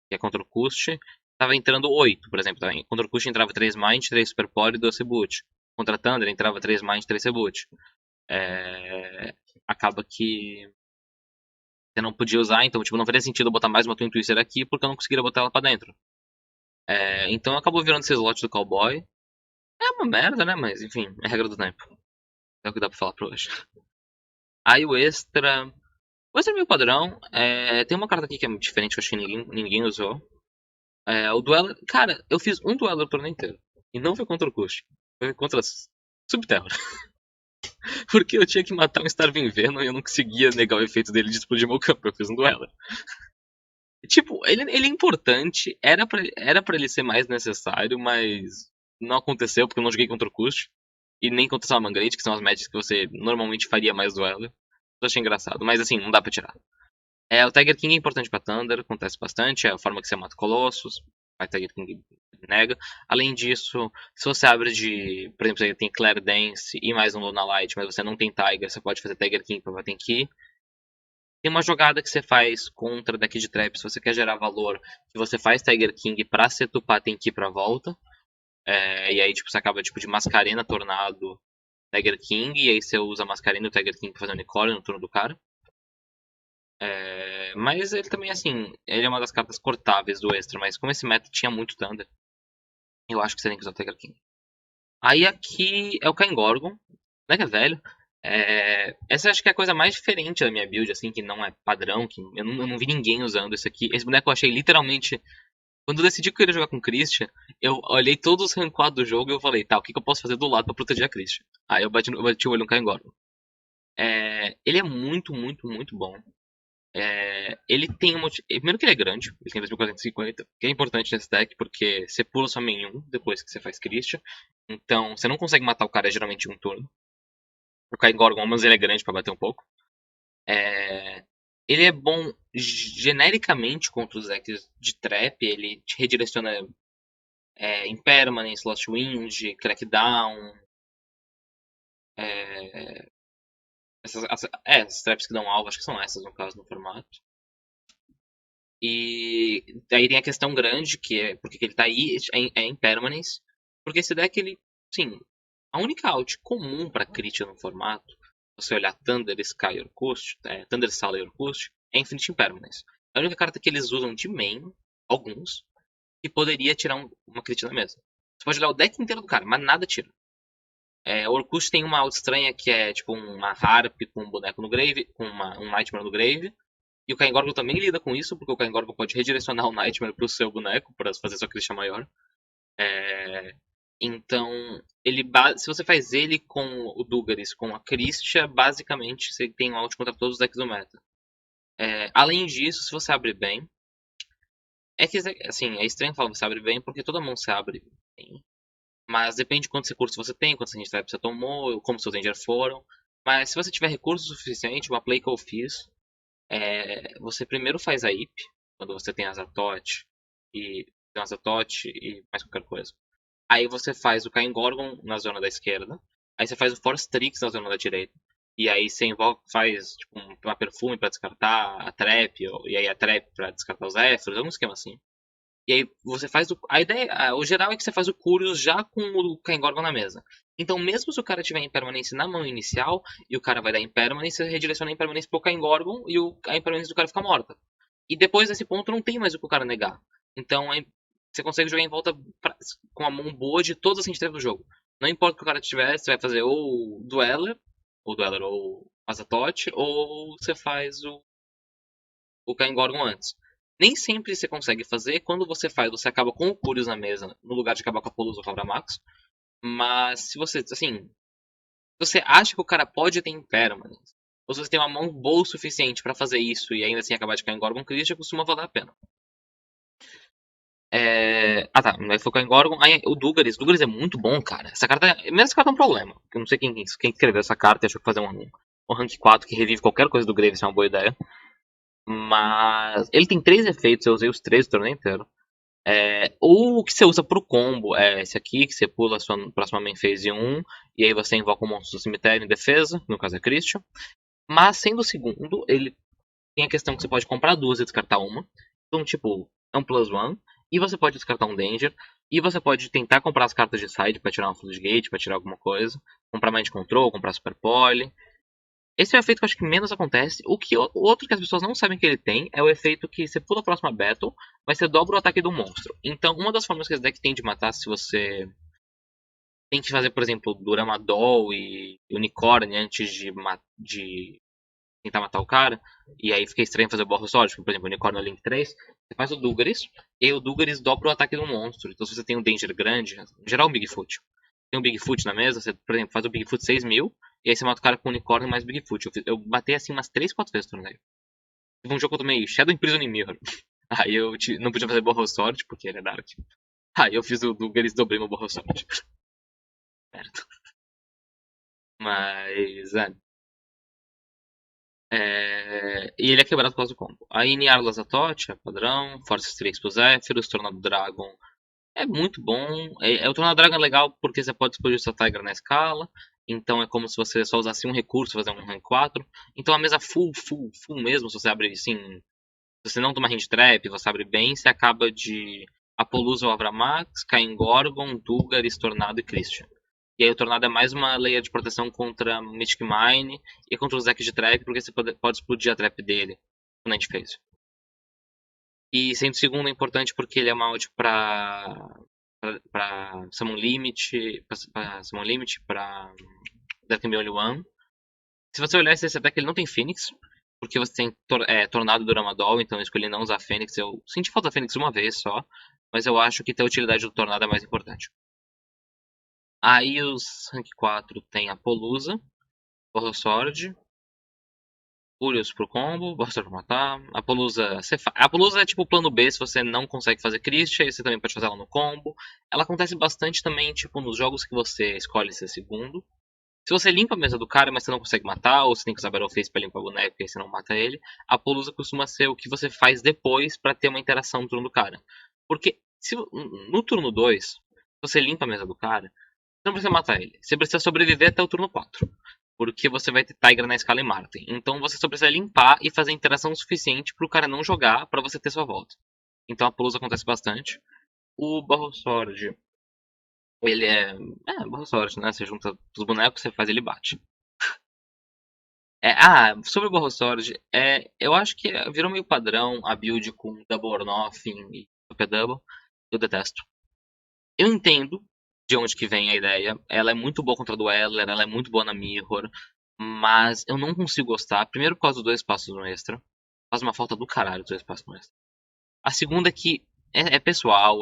que é contra o Kust, tava entrando 8, por exemplo. Contra o Kust entrava 3 Mind, 3 Superpole e 2 Reboot. Contra Thunder entrava 3 Mind, 3 Reboot. acaba que você não podia usar, então tipo, não faria sentido eu botar mais uma Twin Twister aqui porque eu não conseguiria botar ela pra dentro. Então acabou virando esse slot do cowboy. É uma merda, né? Mas enfim, é regra do tempo. É o que dá pra falar pra hoje. Aí o extra. O extra é meio padrão. Tem uma carta aqui que é diferente, que eu acho que ninguém usou. O Dweller. Cara, eu fiz um Dweller o turno inteiro. E não foi contra o Kush. Foi contra Subterra. Porque eu tinha que matar um Starving Venom e eu não conseguia negar o efeito dele de explodir meu campo. Eu fiz um Dweller. Tipo, ele é importante. Era pra ele ser mais necessário, mas não aconteceu porque eu não joguei contra o Kush. E nem contra o Salamangreat, que são as matches que você normalmente faria mais Dweller. Eu achei engraçado. Mas assim, não dá pra tirar. O Tiger King é importante pra Thunder, acontece bastante, é a forma que você mata Colossus, o Tiger King nega. Além disso, se você abre de, por exemplo, você tem Claire Dance e mais um Luna Light, mas você não tem Tiger, você pode fazer Tiger King pra bater em Ki. Tem uma jogada que você faz contra deck de trap, se você quer gerar valor, que você faz Tiger King pra setupar tem Ki pra volta. E aí tipo, você acaba tipo, de Mascarena, Tornado, Tiger King, e aí você usa Mascarena e o Tiger King pra fazer unicórnio no turno do cara. Mas ele também, assim, ele é uma das cartas cortáveis do extra, mas como esse meta tinha muito Thunder, eu acho que você tem que usar o Tiger King. Aí aqui é o Cain Gorgon, né, que é velho. Essa eu acho que é a coisa mais diferente da minha build, assim, que não é padrão, que eu não vi ninguém usando isso aqui. Esse boneco eu achei literalmente. Quando eu decidi que eu iria jogar com Christian, eu olhei todos os ranquados do jogo e eu falei, tá, o que eu posso fazer do lado pra proteger a Christian? Aí eu bati o olho no Cain Gorgon. Ele é muito, muito, muito bom. Ele tem um. Primeiro que ele é grande, ele tem 2450, que é importante nesse deck, porque você pula só em um depois que você faz Christian. Então você não consegue matar o cara geralmente em um turno. O Caim Gorgon, mas ele é grande pra bater um pouco. Ele é bom genericamente contra os decks de trap, ele te redireciona Impermanence, Lost Wind, Crackdown. Essas traps que dão alvo, acho que são essas no caso no formato. E daí tem a questão grande, que é porque ele tá aí, é Impermanence. Porque esse deck, ele, sim, a única out comum pra crit no formato, se você olhar Thunder, Sky Orcust, Thunder Sala e Orcust, é Infinite Impermanence. A única carta que eles usam de main, alguns, que poderia tirar uma crit na mesa. Você pode olhar o deck inteiro do cara, mas nada tira. O Orcust tem uma out estranha que é tipo uma Harp com um boneco no grave, com um Nightmare no grave. E o Caim Gorgon também lida com isso, porque o Caim Gorgon pode redirecionar o Nightmare pro seu boneco para fazer sua Christian maior. Então, se você faz ele com o Dugaris, com a Christian, basicamente você tem um out contra todos os decks do meta. Além disso, se você abre bem, assim, é estranho falar que você abre bem, porque toda mão se abre bem. Mas depende de quantos recursos você tem, quantos range traps você tomou, como seus rangers foram. Mas se você tiver recurso suficiente, uma play que eu fiz, você primeiro faz a IP, quando você tem Azatoth e mais qualquer coisa. Aí você faz o Caim Gorgon na zona da esquerda. Aí você faz o Force Trix na zona da direita. E aí você faz tipo, uma perfume pra descartar a Trap, e aí a Trap pra descartar os Zephyrs, algum esquema assim. E aí você faz a ideia, o geral é que você faz o Curious já com o Caim Gorgon na mesa. Então mesmo se o cara tiver Impermanence na mão inicial, e o cara vai dar Impermanence, você redireciona a Impermanence pro Caim Gorgon, e a Impermanence do cara fica morta. E depois desse ponto não tem mais o que o cara negar. Então você consegue jogar em volta com a mão boa de todas as entidades do jogo. Não importa o que o cara tiver, você vai fazer ou Dueller ou Azatoth, ou você faz o Caim Gorgon antes. Nem sempre você consegue fazer. Quando você faz, você acaba com o Curious na mesa, no lugar de acabar com a Polus ou com a Max. Mas se você, assim, você acha que o cara pode ter Impermanence, ou se você tem uma mão boa o suficiente pra fazer isso e ainda assim acabar de cair em Gorgon Christian, costuma valer a pena. Ah tá, aí foi em Gorgon. Aí o Dugaris. Dugaris é muito bom, cara. Essa carta. Mesmo essa carta é um problema. Eu não sei quem escreveu essa carta e achou que fazer um rank 4 que revive qualquer coisa do Graves é uma boa ideia. Mas ele tem 3 efeitos, eu usei os 3 o torneio inteiro. Ou o que você usa pro combo é esse aqui, que você pula a sua próxima main phase 1, e aí você invoca um monstro do cemitério em defesa, no caso é Christian. Mas sendo o segundo, ele tem a questão que você pode comprar duas e descartar uma. Então, tipo, é um plus one. E você pode descartar um Danger. E você pode tentar comprar as cartas de side pra tirar uma Floodgate, pra tirar alguma coisa. Comprar Mind Control, comprar Super Poly. Esse é o efeito que eu acho que menos acontece. O outro que as pessoas não sabem que ele tem é o efeito que você pula a próxima battle, mas você dobra o ataque do monstro. Então, uma das formas que esse deck tem de matar, se você tem que fazer, por exemplo, Duramadol e Unicorn antes de tentar matar o cara, e aí fica estranho fazer o Borro Sword, por exemplo, Unicorn no Link 3, você faz o Duggeris, e aí o Duggeris dobra o ataque do monstro. Então, se você tem um Danger grande, em geral um Bigfoot, tem um Bigfoot na mesa, você, por exemplo, faz o Bigfoot 6.000, e aí você mata o cara com unicórnio mais Bigfoot. Eu matei assim umas 3, 4 vezes no torneio. Teve um jogo que eu tomei Shadow Imprison Mirror. Aí eu não podia fazer Borrow Sword, porque ele é Dark. Aí eu fiz o Duggeris e dobrei meu Borrow Sword. Certo. Mas, e ele é quebrado por causa do combo. Aí Niar Lazatote é padrão, Force Strix pro Zephyros, Tornado Dragon é muito bom. O Tornado Dragon é legal porque você pode explodir sua Tiger na escala. Então é como se você só usasse um recurso, fazer um rank 4. Então a mesa full mesmo, se você abre assim. Se você não toma hand trap, você abre bem, você acaba de Apollousa ou Avramax, Caim Gorgon, Duggaris, Tornado e Christian. E aí o Tornado é mais uma layer de proteção contra Mystic Mine e contra os decks de trap, porque você pode explodir a trap dele, como a gente fez. E sendo segundo é importante porque ele é uma ult pra Summon Limit, pra There Can Be Only One. Se você olhar esse deck, ele não tem Phoenix, porque você tem Tornado do Ramadol, então eu escolhi não usar Fênix. Eu senti falta da Fênix uma vez só, mas eu acho que ter a utilidade do Tornado é mais importante. Aí os Rank 4 tem Apollousa, Borrow Sword, Furious pro combo, Borrow Sword pra matar. Apollousa é tipo o plano B se você não consegue fazer Christian, aí você também pode fazer ela no combo. Ela acontece bastante também tipo nos jogos que você escolhe ser segundo. Se você limpa a mesa do cara, mas você não consegue matar, ou você tem que usar Battle Face pra limpar o boneco e aí você não mata ele, a Polusa costuma ser o que você faz depois pra ter uma interação no turno do cara. Porque no turno 2, se você limpa a mesa do cara, você não precisa matar ele. Você precisa sobreviver até o turno 4. Porque você vai ter Tigra na escala e Marten. Então você só precisa limpar e fazer interação suficiente pro cara não jogar pra você ter sua volta. Então a Polusa acontece bastante. O Barrow Sword, ele boa sorte, né? Você junta os bonecos, você faz ele bate. Sobre o Borrow Sword, eu acho que virou meio padrão a build com Double or Nothing e Super Double. Eu detesto. Eu entendo de onde que vem a ideia. Ela é muito boa contra a Dweller, ela é muito boa na Mirror, mas eu não consigo gostar. Primeiro por causa dos 2 passos no extra. Faz uma falta do caralho os 2 passos no extra. A segunda é que é pessoal,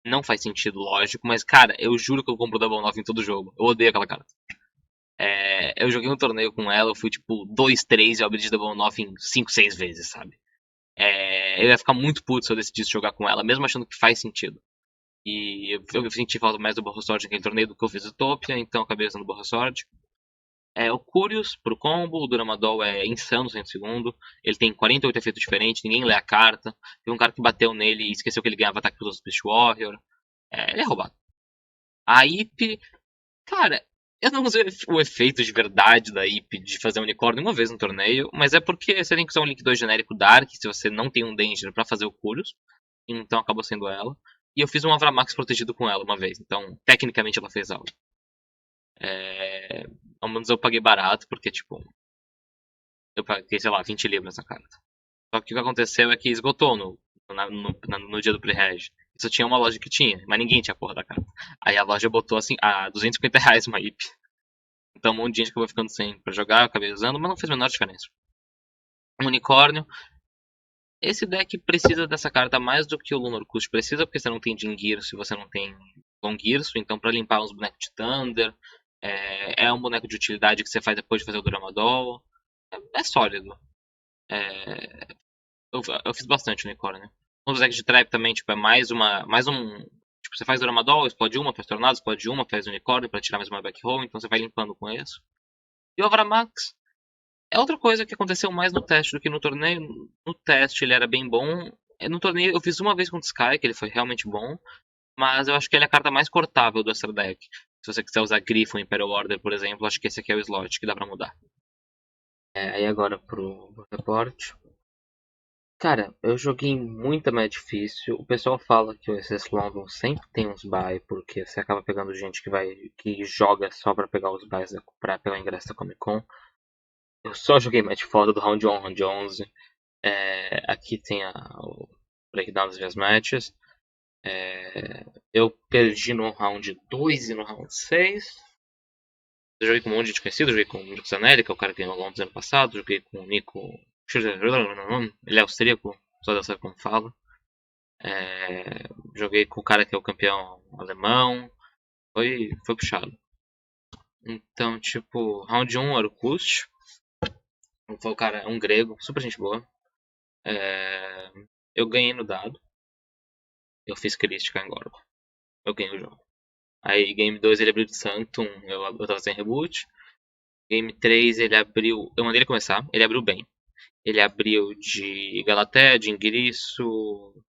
não faz sentido, lógico, mas cara, eu juro que eu compro Double 9 em todo jogo. Eu odeio aquela carta. Eu joguei um torneio com ela, eu fui tipo 2-3 e eu abri de Double 9 em 5, 6 vezes, sabe? Eu ia ficar muito puto se eu decidisse jogar com ela, mesmo achando que faz sentido. E eu senti falta mais do Borrow Sword naquele torneio do que eu fiz Utopia, então eu acabei usando o Borrow Sword. O Curious pro combo, o Duramadol é insano 100 segundo. Ele tem 48 efeitos diferentes, ninguém lê a carta. Tem um cara que bateu nele e esqueceu que ele ganhava ataque pros outros Beast Warrior. Ele é roubado. A IP, cara, eu não usei o efeito de verdade da IP de fazer um unicórnio uma vez no torneio, mas é porque você tem que usar um Link 2 genérico Dark se você não tem um Danger pra fazer o Curious, então acabou sendo ela. E eu fiz um Avramax protegido com ela uma vez, então tecnicamente ela fez algo. Ao menos eu paguei barato, porque tipo, eu paguei, sei lá, 20 libras na carta. Só que o que aconteceu é que esgotou no dia do pre-reg. Só tinha uma loja que tinha, mas ninguém tinha a porra da carta. Aí a loja botou assim, a R$ 250 uma IP. Então um monte de gente acabou ficando sem pra jogar, eu acabei usando, mas não fez a menor diferença. Um unicórnio. Esse deck precisa dessa carta mais do que o Lunar Cust precisa, porque você não tem Jingirso e você não tem Longirso, então pra limpar uns bonecos de Thunder, um boneco de utilidade que você faz depois de fazer o Duramadol. É sólido. É, eu fiz bastante unicórnio. Os decks de Trap também, tipo, é mais um. Tipo, você faz Duramadol, explode uma, faz Tornado, explode uma, faz unicórnio pra tirar mais uma back roll, então você vai limpando com isso. E o Avramax é outra coisa que aconteceu mais no teste do que no torneio. No teste ele era bem bom. No torneio eu fiz uma vez com o Sky, que ele foi realmente bom. Mas eu acho que ele é a carta mais cortável do Extra Deck. Se você quiser usar Griffon Imperial Order, por exemplo, acho que esse aqui é o slot que dá pra mudar. Aí agora pro report. Cara, eu joguei muita mais difícil. O pessoal fala que o SS London sempre tem uns buy, porque você acaba pegando gente que joga só pra pegar os buys, pra pegar o ingresso da Comic Con. Eu só joguei match foda do round 1, round 11. Aqui tem o breakdown das minhas matches. Eu perdi no round 2 e no round 6. Eu joguei com um monte de gente conhecido, joguei com o Nico Zanelli, que é o cara que ganhou o Londres ano passado, joguei com o Nico. Ele é austríaco, só Deus sabe como fala. Joguei com o cara que é o campeão alemão. Foi puxado. Então, tipo, round 1 era o Kust. Foi o cara, um grego, super gente boa. Eu ganhei no dado. Eu fiz crítica em Gorgo. Eu ganhei o jogo. Aí, game 2 ele abriu de Sanctum, eu tava sem reboot. Game 3 ele abriu. Eu mandei ele começar, ele abriu bem. Ele abriu de Galatea, de Ingiriço.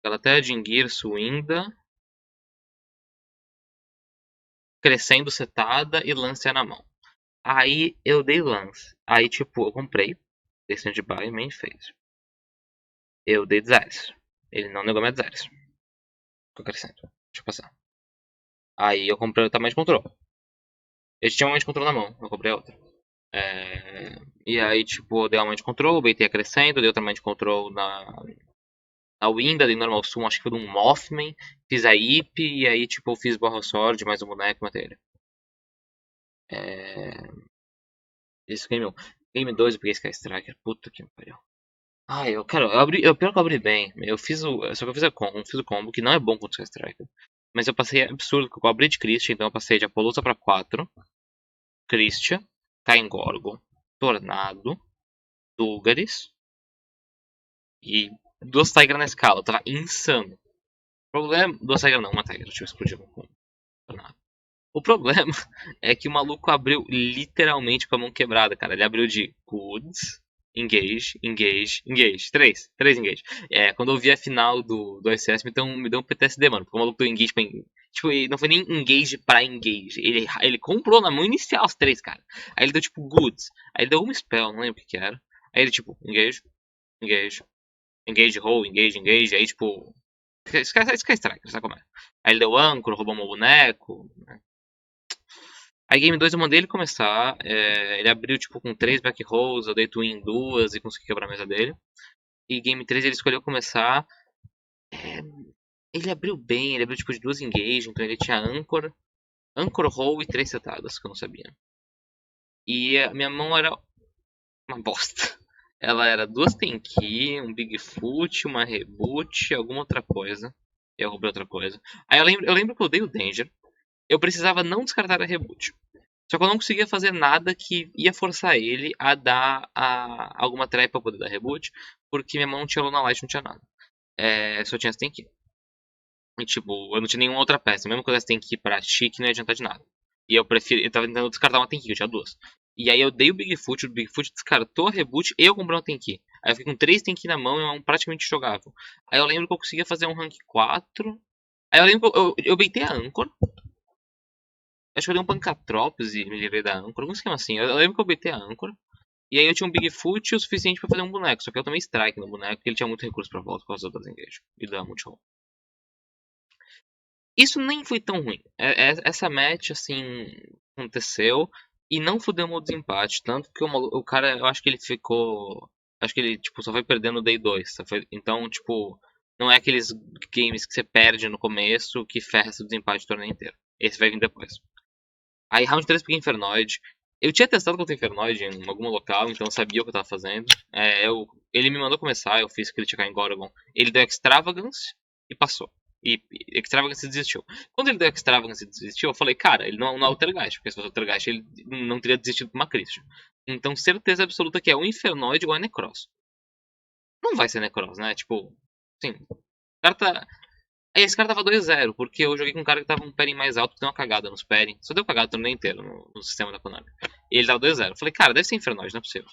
Galatea, de Ingiriço, Inda. Crescendo setada e lance na mão. Aí eu dei lance. Aí, tipo, eu comprei. Esse de buy, main fez. Eu dei Desires. Ele não negou minha Desires. Ficou crescendo. Deixa eu passar. Aí eu comprei o tamanho de controle. Eu tinha uma de controle na mão, eu comprei outra. E aí, tipo, eu dei uma de control, baitei crescendo, dei outra de control na Winda, dei normal summon, acho que foi de um Mothman, fiz a IP, e aí, tipo, eu fiz Borrow Sword, mais um boneco e matei ele. Isso, game 1. Game 2 eu peguei Sky Striker, puta que pariu. Pior que eu abri bem. Só que eu fiz o combo, que não é bom contra o Sky Striker. Mas eu passei absurdo, porque eu abri de Christian, então eu passei de Apollousa pra 4, Christian, Kaingorgon, Tornado, Dulgaris e 2 Tiger na escala. Eu tava insano. O problema. 2 Tiger não, uma Tiger. Deixa eu explodir com Tornado. O problema é que o maluco abriu literalmente com a mão quebrada, cara. Ele abriu de Goods, Engage, Engage, Engage. Três Engage. Quando eu vi a final do SS, me deu um PTSD, mano. Porque o maluco deu Engage pra Engage. Tipo, não foi nem Engage pra Engage. Ele comprou na mão inicial os 3, cara. Aí ele deu tipo Goods. Aí ele deu uma spell, não lembro o que era. Aí ele tipo, Engage, Engage, Engage Roll, Engage, Engage. Aí tipo. Sky Striker, sabe como é? Aí ele deu Anchor, roubou meu boneco. Aí game 2 eu mandei ele começar. Ele abriu tipo com 3 back rolls, eu dei twin em 2 e consegui quebrar a mesa dele. E game 3 ele escolheu começar. Ele abriu bem, ele abriu tipo de 2 engage, então ele tinha Anchor roll e 3 setadas, que eu não sabia. E a minha mão era uma bosta. Ela era 2 Tenki, um Bigfoot, uma Reboot, alguma outra coisa. Eu roubei outra coisa. Aí eu lembro que eu dei o Danger. Eu precisava não descartar a Reboot. Só que eu não conseguia fazer nada que ia forçar ele a dar alguma trap pra poder dar reboot, porque minha mão não tinha Luna Light, não tinha nada. Só tinha Stanky. E tipo, eu não tinha nenhuma outra peça. Mesmo que eu desse Stanky pra Chique, não ia adiantar de nada. E eu tava tentando descartar uma Tenki, eu tinha 2. E aí eu dei o Bigfoot descartou a reboot e eu comprei uma Tenki. Aí eu fiquei com 3 Tenki na mão e uma praticamente jogável. Aí eu lembro que eu conseguia fazer um rank 4. Aí eu lembro que eu beitei a Anchor. Acho que eu dei um Pancatropos e me livrei da Anchor. Algum esquema assim. Eu lembro que eu beitei a Anchor. E aí eu tinha um Bigfoot o suficiente pra fazer um boneco. Só que eu tomei strike no boneco, porque ele tinha muito recurso pra volta por causa das engage. E da multi-roll. Isso nem foi tão ruim. Essa match, assim, aconteceu. E não fudeu meu desempate. Tanto que o cara, eu acho que ele ficou. Acho que ele, tipo, só foi perdendo no day 2. Então, tipo, não é aqueles games que você perde no começo que ferra seu desempate o torneio inteiro. Esse vai vir depois. Aí, round 3 peguei Infernoid. Eu tinha testado contra o Infernoid em algum local, então eu sabia o que eu tava fazendo. Ele me mandou começar, eu fiz criticar em Gorgon. Ele deu Extravagance e passou. E Extravagance desistiu. Quando ele deu Extravagance e desistiu, eu falei, cara, ele não é Altergeist, porque se fosse Altergeist ele não teria desistido por uma Christian. Então, certeza absoluta que é o Infernoid ou a Necross. Não vai ser Necross, né? Tipo, sim. O cara tá. Aí esse cara tava 2-0, porque eu joguei com um cara que tava um pairing mais alto que deu uma cagada nos pairing. Só deu cagada o torneio inteiro no sistema da Konami. E ele tava 2-0. Falei, cara, deve ser Infernoid, não é possível.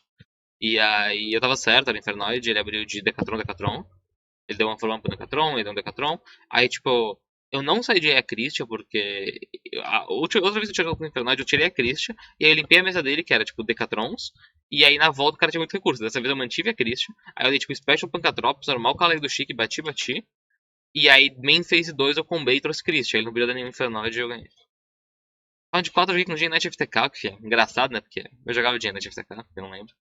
E aí eu tava certo, era Infernoid, ele abriu de Decatron. Ele deu uma forma pro Decatron, ele deu um Decatron. Aí, tipo, Eu não saí de a Christian, porque outra vez que eu tirei o Infernoid, eu tirei a Christian, e aí eu limpei a mesa dele, que era tipo Decatrons, e aí na volta o cara tinha muito recurso. Dessa vez eu mantive a Christian, aí eu dei tipo Special Pancatrops, normal Cavaleiro do Chique, bati, e aí Main Phase 2 eu combei e trouxe Christian, ele não virou nenhum Infernoid e eu ganhei. Round 4 eu joguei com o G-Knight FTK, que é engraçado, né, porque eu jogava o G-Knight FTK, eu não lembro.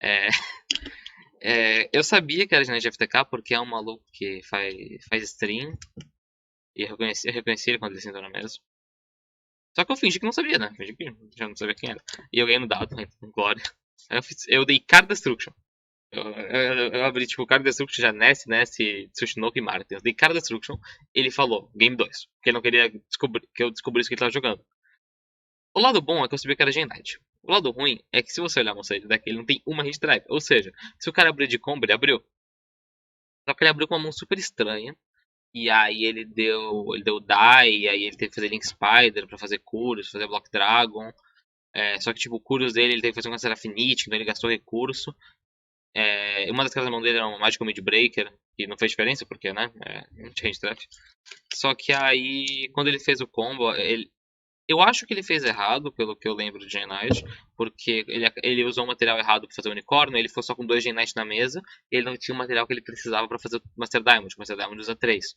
É, eu sabia que era G-Knight FTK porque é um maluco que faz stream, e eu reconheci ele quando ele sentou na mesa. Só que eu fingi que não sabia, né? Fingi que já não sabia quem era. E eu ganhei no dado, né? Com glória. Aí eu dei Card Destruction. Eu abri tipo Card Destruction já Nesse, Tsushinoki e Martin. Eu dei Card Destruction. Ele falou, Game 2. Porque ele não queria que eu descobrisse que ele tava jogando. O lado bom é que eu sabia que era Gen Knight. O lado ruim é que se você olhar no site deck, ele não tem uma hit drive. Ou seja, se o cara abrir de combo, ele abriu. Só que ele abriu com uma mão super estranha. E aí ele deu die, e aí ele teve que fazer Link Spider pra fazer Curos, fazer Block Dragon. Só que, tipo, o Curios dele, ele teve que fazer um Serafinite, então ele gastou recurso. Uma das cartas na mão dele era uma Magical Midbreaker, que não fez diferença, porque, né, não tinha draft. Só que aí, quando ele fez o combo, eu acho que ele fez errado, pelo que eu lembro de Gen Knight, porque ele usou o material errado para fazer o unicórnio, ele foi só com 2 Gen Knight na mesa, e ele não tinha o material que ele precisava para fazer o Master Diamond. O Master Diamond usa 3.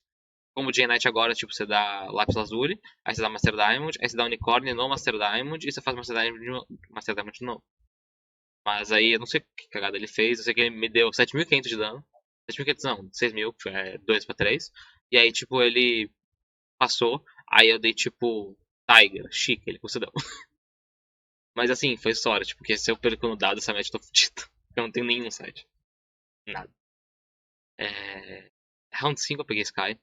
Como o Gen Knight agora, tipo, você dá Lápis Lazuli, aí você dá Master Diamond, aí você dá Unicórnio no Master Diamond, e você faz Master Diamond de novo. Mas aí eu não sei que cagada ele fez, eu sei que ele me deu 7.500 de dano. 7.500 não, 6.000, que é 2 pra 3. E aí, tipo, ele passou, aí eu dei, tipo, Tiger, chique, ele concedeu. Mas assim, foi sorte, porque se eu perco no dado, essa match eu tô fudido. Eu não tenho nenhum site. Nada. Round 5 eu peguei Sky.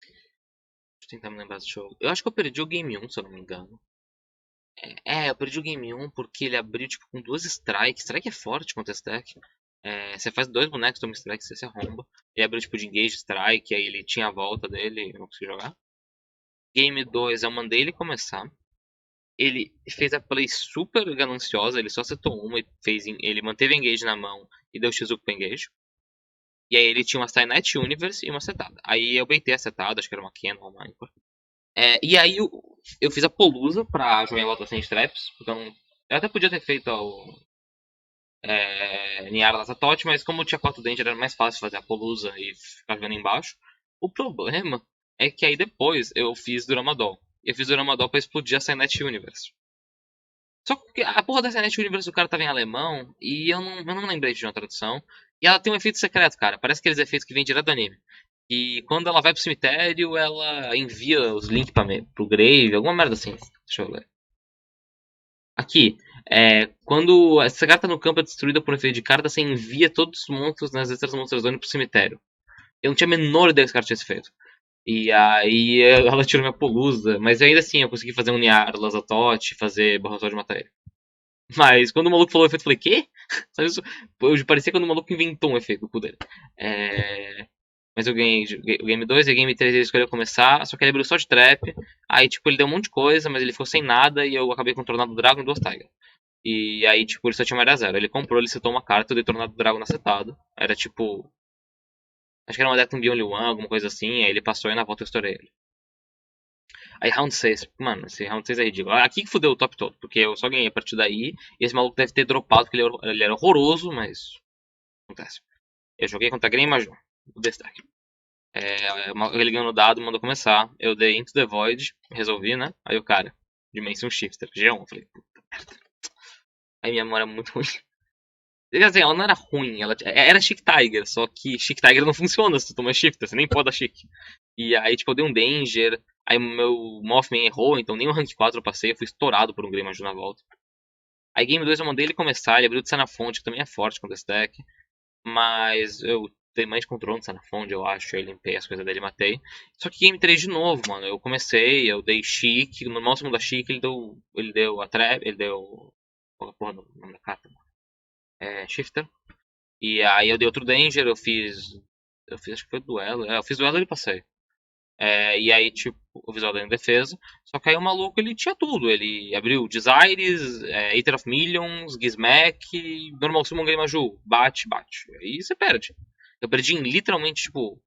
Deixa eu tentar me lembrar do jogo. Eu acho que eu perdi o Game 1, se eu não me engano. Eu perdi o Game 1 porque ele abriu tipo com 2 strikes. Strike é forte contra esse deck. Você faz 2 bonecos, toma strike, você se arromba. Ele abriu tipo de engage strike, aí ele tinha a volta dele, eu não consegui jogar. Game 2 eu mandei ele começar. Ele fez a play super gananciosa, ele só setou uma e ele manteve engage na mão e deu Shizuku pra engage. E aí ele tinha uma Skynet Universe e uma setada. Aí eu baitei a setada, acho que era uma Canon, uma Anchor. E aí eu fiz a Polusa pra jogar em volta sem straps, porque eu até podia ter feito o Niara Lazatote, mas como tinha 4 Danger era mais fácil fazer a Polusa e ficar jogando embaixo. O problema é que aí depois eu fiz Duramadol. Eu fiz Duramadol pra explodir a Skynet Universe. Só que a porra da Skynet Universe do cara tava em alemão e eu não lembrei de uma tradução. E ela tem um efeito secreto, cara. Parece aqueles efeitos que vêm direto do anime. E quando ela vai pro cemitério, ela envia os links pro Grave, alguma merda assim. Deixa eu ler. Aqui, quando essa carta no campo é destruída por um efeito de carta, você envia todos os monstros nas extras Monsters Zone pro cemitério. Eu não tinha a menor ideia que esse cara tinha esse efeito. E aí ela tirou minha Polusa, mas ainda assim eu consegui fazer um Niar, Lazatote, fazer Barrosol de matar ele. Mas quando o maluco falou o efeito, eu falei, quê? Sabe isso? Parecia quando o maluco inventou um efeito no cu dele. Mas eu ganhei o Game 2 e o Game 3 ele escolheu começar, só que ele abriu só de trap. Aí, tipo, ele deu um monte de coisa, mas ele ficou sem nada e eu acabei com o Tornado Dragon e 2 Tiger. E aí, tipo, ele só tinha uma área zero. Ele comprou, ele setou uma carta, eu dei Tornado Dragon na setada. Era tipo. Acho que era uma deck um Beyond One, alguma coisa assim. Aí ele passou e na volta eu estourei ele. Aí round 6, mano, esse round 6 é ridículo. Aqui que fudeu o top todo, porque eu só ganhei a partir daí. E esse maluco deve ter dropado, porque ele era horroroso, mas. Acontece. Eu joguei contra a Green Major, o destaque. Ele ganhou no dado, mandou começar. Eu dei Into the Void, resolvi, né? Aí o cara, Dimension Shifter, G1. Eu falei, puta merda. Aí minha memória é muito ruim. Quer dizer, ela não era ruim, ela era Chic Tiger, só que Chic Tiger não funciona se tu toma Shifter, você nem pode dar Chic. E aí, tipo, eu dei um Danger, aí meu Mothman errou, então nem o Rank 4 eu passei, eu fui estourado por um Greymaju na volta. Aí Game 2 eu mandei ele começar, ele abriu de Xenophont, que também é forte contra esse deck. Mas eu dei mais controle no Xenophont, eu acho, aí limpei as coisas dele e matei. Só que Game 3 de novo, mano, eu comecei, eu dei Chic, no máximo da Chic ele deu a Trap, ele deu... Qual é a porra do nome da carta? Shifter. E aí eu dei outro Danger, acho que foi duelo, eu fiz duelo e ele passei. E aí, tipo, o visual dele em defesa. Só que aí o maluco ele tinha tudo. Ele abriu Desires, Aether of Millions, Gizmek, Normal Summon Greymaju. Bate, bate. Aí você perde. Eu perdi em literalmente, tipo,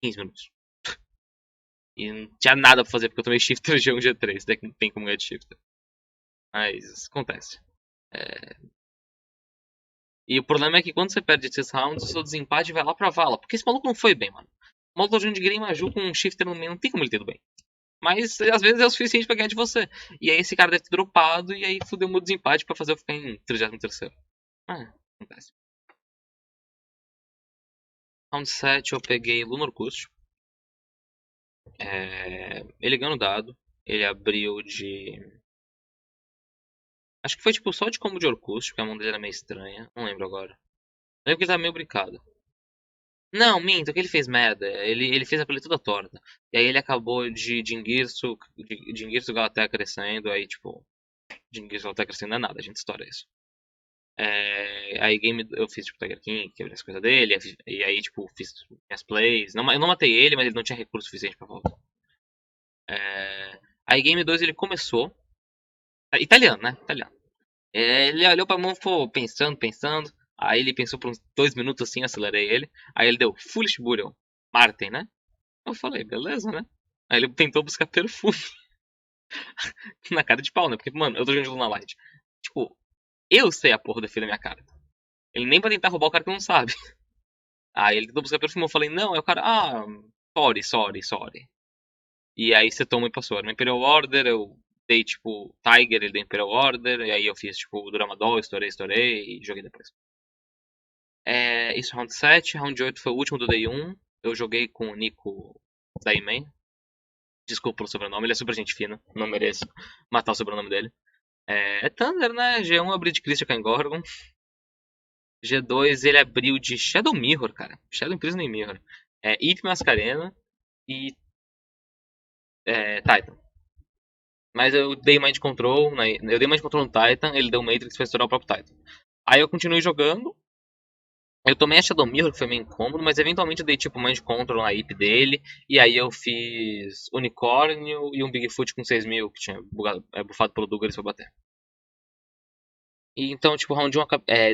15 minutos. E não tinha nada pra fazer porque eu tomei Shifter G1 G3, daí que não tem como ganhar de Shifter. Mas acontece. É, e o problema é que quando você perde esses rounds, o seu desempate vai lá pra vala. Porque esse maluco não foi bem, mano. O maluco tá jogando de Green Maju com um Shifter no meio, não tem como ele ter ido bem. Mas às vezes é o suficiente pra ganhar de você. E aí esse cara deve ter dropado e aí fudeu meu desempate pra fazer eu ficar em 33º. Ah, acontece. Round 7 eu peguei Lunar Cust. Ele ganhou no dado. Ele abriu de. Acho que foi tipo só de combo de Orcust, porque a mão dele era meio estranha. Não lembro agora. Lembro que ele tava meio brincado. Não, minto, que ele fez merda. Ele fez a play toda torta. E aí ele acabou de Jingirsu Galatea crescendo. Aí tipo, Jingirsu Galatea crescendo não é nada, a gente estoura isso. Aí game eu fiz tipo Tiger King, quebrei as coisas dele. E aí tipo, fiz minhas plays. Não, eu não matei ele, mas ele não tinha recurso suficiente pra voltar. Aí game 2 ele começou. Italiano, né? Italiano. Ele olhou pra mão e ficou pensando. Aí ele pensou por uns 2 minutos assim, acelerei ele. Aí ele deu Foolish Burial. Martin, né? Eu falei, beleza, né? Aí ele tentou buscar perfume na cara de pau, né? Porque, mano, eu tô jogando de Luna Light. Tipo, eu sei a porra defender minha carta. Ele nem vai tentar roubar o cara que não sabe. Aí ele tentou buscar perfume, eu falei, não. Aí o cara, sorry. E aí você toma e passou. Era uma Imperial Order, eu dei, tipo, Tiger, ele deu Imperial Order. E aí eu fiz, tipo, Duramadol, estourei e joguei depois. Isso, round 7. Round 8 foi o último do Day 1. Eu joguei com o Nico Daiman. Desculpa pelo sobrenome, ele é super gente fina. Não mereço matar o sobrenome dele. Thunder, né? G1 abriu de Christian Gorgon. G2 ele abriu de Shadow Mirror, cara. Shadow Prisoner Mirror. Ip Mascarena e Titan. Mas eu dei Mind Control, né? Eu dei Mind Control no Titan, ele deu Matrix pra estourar o próprio Titan. Aí eu continuei jogando. Eu tomei a Shadow Mirror, que foi meio incômodo, mas eventualmente eu dei tipo Mind Control na IP dele. E aí eu fiz Unicórnio e um Bigfoot com 6.000, que tinha bufado pelo Douglas pra bater. E então, tipo, round 1,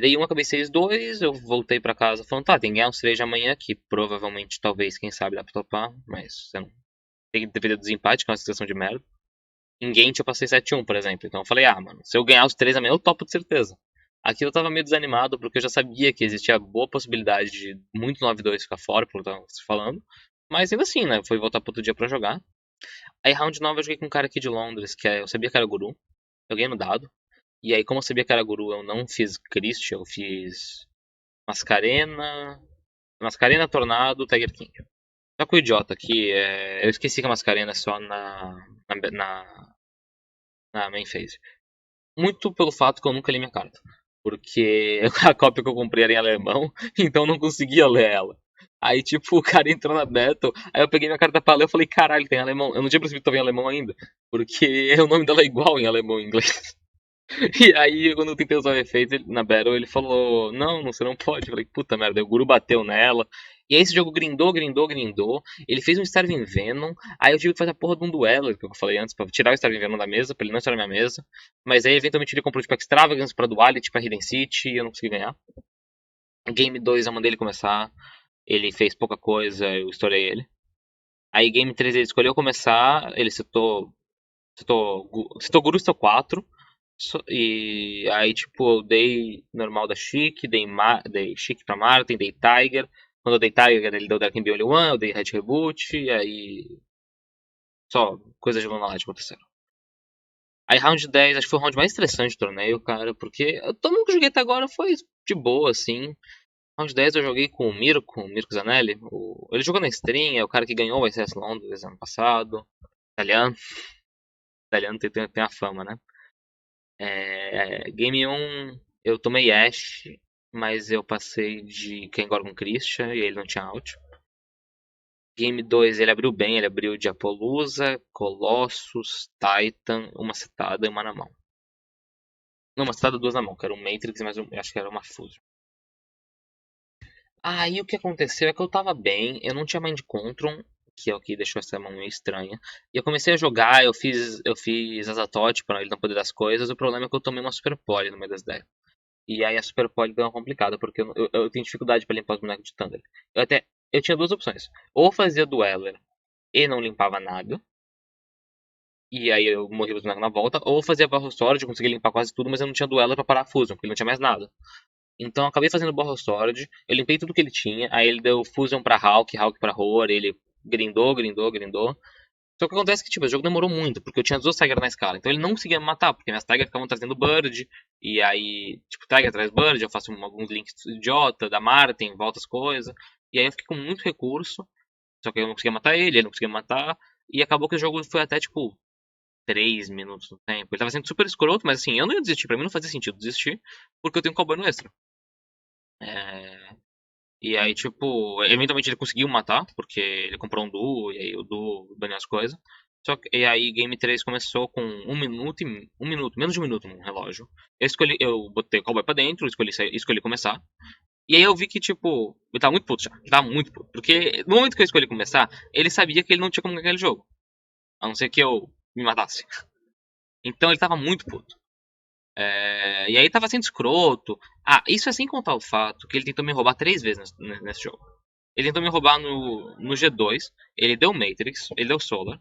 dei 1, acabei 6-2, eu voltei pra casa falando, tá, tem que ganhar uns 3 de amanhã, que provavelmente, talvez, quem sabe dá pra topar, mas você não tem que depender do desempate, que é uma situação de merda. Em Gant eu passei 7-1, por exemplo, então eu falei, mano, se eu ganhar os 3 amanhã eu topo de certeza. Aqui eu tava meio desanimado, porque eu já sabia que existia boa possibilidade de muito 9-2 ficar fora, por estar se falando, mas ainda assim, né, foi voltar pro outro dia pra jogar. Aí round 9 eu joguei com um cara aqui de Londres, eu sabia que era guru, eu ganhei no dado. E aí, como eu sabia que era guru, eu não fiz Christian, eu fiz Mascarena. Mascarena, Tornado, Tiger King. Só que o idiota aqui, eu esqueci que a Mascarena é só na main phase. Muito pelo fato que eu nunca li minha carta. Porque a cópia que eu comprei era em alemão, então eu não conseguia ler ela. Aí, tipo, o cara entrou na battle, aí eu peguei minha carta pra ler, eu falei, caralho, tem alemão. Eu não tinha percebido que tava em alemão ainda, porque o nome dela é igual em alemão e inglês. E aí, quando eu tentei usar o efeito na Battle, ele falou: Não, você não pode. Eu falei: Puta merda, aí o Guru bateu nela. E aí, esse jogo grindou. Ele fez um Starving Venom. Aí eu tive que fazer a porra de um duelo, que eu falei antes, pra tirar o Starving Venom da mesa, pra ele não estourar minha mesa. Mas aí, eventualmente, ele comprou tipo Extravagance pra Duality, pra Hidden City, e eu não consegui ganhar. Game 2, eu mandei ele começar. Ele fez pouca coisa, eu estourei ele. Aí, Game 3, ele escolheu começar. Ele citou Guru, citou 4. E aí, tipo, eu dei normal da Chique, dei Chique pra Martin, dei Tiger. Quando eu dei Tiger, ele deu Dark Only One, eu dei Red Reboot, e aí. Só coisas de Luna Light aconteceram. Aí, round 10, acho que foi o round mais estressante do torneio, cara, porque todo mundo que eu joguei até agora foi de boa, assim. Round 10 eu joguei com o Mirko Zanelli. Ele jogou na stream, é o cara que ganhou o ICS Londres ano passado. Italiano. Italiano tem a fama, né? Game 1 eu tomei Ash, mas eu passei de Kengor com Christian e ele não tinha out. Game 2 ele abriu bem, ele abriu de Apollousa, Colossus, Titan, uma setada e uma na mão. Não, uma setada, duas na mão, que era um Matrix, mas eu acho que era uma Fusion. Aí o que aconteceu é que eu tava bem, eu não tinha Mind Control, que é o que deixou essa mão meio estranha. E eu comecei a jogar, eu fiz Azatote pra ele não poder dar as coisas, o problema é que eu tomei uma Super Poly no meio das 10. E aí a Super Pod deu uma complicada, porque eu tenho dificuldade pra limpar os bonecos de Thunder. Eu tinha duas opções. Ou fazia Dueler e não limpava nada. E aí eu morri os bonecos na volta. Ou fazia Barrow Sword, eu consegui limpar quase tudo, mas eu não tinha duelo pra parar a Fusion, porque ele não tinha mais nada. Então eu acabei fazendo Barrow Sword, eu limpei tudo que ele tinha, aí ele deu Fusion pra Hulk, Hulk pra Roar, ele grindou, grindou, grindou. Só que acontece que, tipo, o jogo demorou muito, porque eu tinha as duas Tiger na escala. Então ele não conseguia me matar, porque minhas Tiger ficavam trazendo Bird. E aí, tipo, Tiger traz Bird, eu faço alguns links idiota da Martin, volta as coisas. E aí eu fiquei com muito recurso. Só que eu não conseguia matar ele não conseguia me matar. E acabou que o jogo foi até, tipo, 3 minutos no tempo. Ele tava sendo super escroto, mas assim, eu não ia desistir. Pra mim não fazia sentido desistir, porque eu tenho um cowboy no extra. É... E aí, tipo, eventualmente ele conseguiu matar, porque ele comprou um duo, e aí o duo baniu as coisas. Só que, e aí Game 3 começou com um minuto, menos de um minuto no relógio. Eu botei o cowboy pra dentro, escolhi começar. E aí eu vi que, tipo, eu tava muito puto já. Eu tava muito puto. Porque no momento que eu escolhi começar, ele sabia que ele não tinha como ganhar aquele jogo. A não ser que eu me matasse. Então ele tava muito puto. E aí tava sendo escroto. Ah, isso é sem contar o fato que ele tentou me roubar 3 vezes nesse jogo. Ele tentou me roubar no G2, ele deu Matrix, ele deu Solar,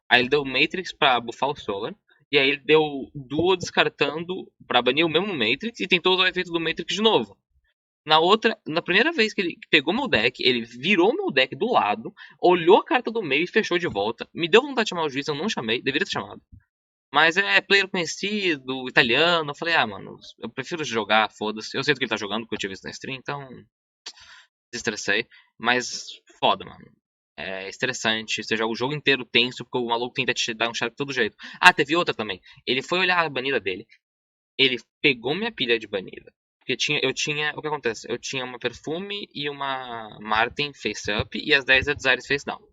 aí ele deu Matrix pra buffar o Solar, e aí ele deu Duo descartando pra banir o mesmo Matrix e tentou usar o efeito do Matrix de novo. Na primeira vez que ele pegou meu deck, ele virou meu deck do lado, olhou a carta do meio e fechou de volta. Me deu vontade de chamar o juiz, eu não chamei, deveria ter chamado. Mas é player conhecido, italiano. Eu falei, ah, mano, eu prefiro jogar, foda-se. Eu sei do que ele tá jogando, porque eu tive isso na stream, então desestressei. Mas foda, mano. É estressante. Você joga o jogo inteiro tenso, porque o maluco tenta te dar um shot de todo jeito. Ah, teve outra também. Ele foi olhar a banida dele. Ele pegou minha pilha de banida. Porque eu tinha. O que acontece? Eu tinha uma Perfume e uma Martin face up e as 10 Desires face down.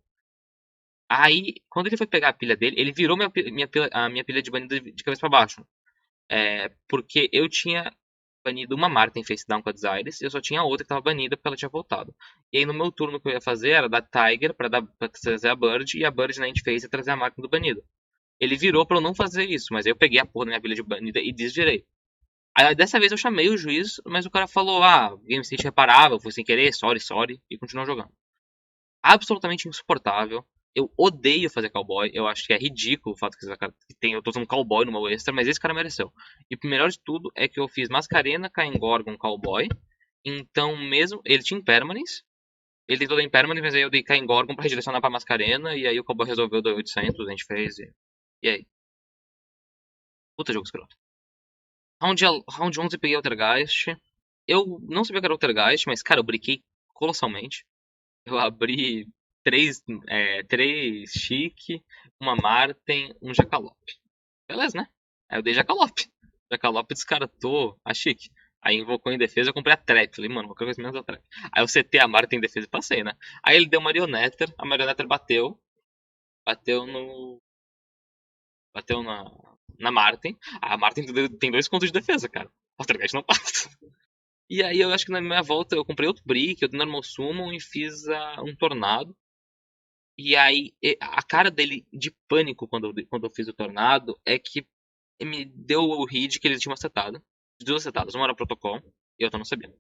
Aí, quando ele foi pegar a pilha dele, ele virou a minha pilha de banida de cabeça pra baixo. Porque eu tinha banido uma Martin face down com a Desires e eu só tinha outra que tava banida porque ela tinha voltado. E aí no meu turno o que eu ia fazer era dar Tiger pra trazer a Bird e a Bird na Endphase ia trazer a Martin do banido. Ele virou pra eu não fazer isso, mas aí eu peguei a porra da minha pilha de banida e desvirei. Aí dessa vez eu chamei o juiz, mas o cara falou, game state reparável, foi sem querer, sorry, sorry, e continuou jogando. Absolutamente insuportável. Eu odeio fazer cowboy, eu acho que é ridículo o fato eu tô usando cowboy no meu extra, mas esse cara mereceu. E o melhor de tudo é que eu fiz Mascarena, Caim Gorgon, cowboy, então mesmo, ele tinha Impermanence, ele tentou dar Impermanence, mas aí eu dei Caim Gorgon pra redirecionar pra Mascarena, e aí o cowboy resolveu dar 800, a gente fez, e aí. Puta jogo escroto. Round 11 eu peguei Altergeist. Eu não sabia que era Altergeist, mas, cara, eu briquei colossalmente. Eu abri três Chique, uma Marten, um Jacalope. Beleza, né? Aí eu dei Jacalope. Jacalope descartou a Chique. Aí invocou em defesa, eu comprei a Trap. Falei, mano, qualquer coisa menos a Trap. Aí eu CT a Marten em defesa e passei, né? Aí ele deu Marionetter, a Marionetter bateu. Bateu no. Bateu na Marten. A Marten tem 2 pontos de defesa, cara. O Altergeist não passa. E aí eu acho que na minha volta eu comprei outro Brick, eu dei Normal Summon e fiz um Tornado. E aí a cara dele de pânico quando eu fiz o Tornado é que me deu o read que ele tinha uma setada. Duas setadas, uma era protocolo e outra não sabia.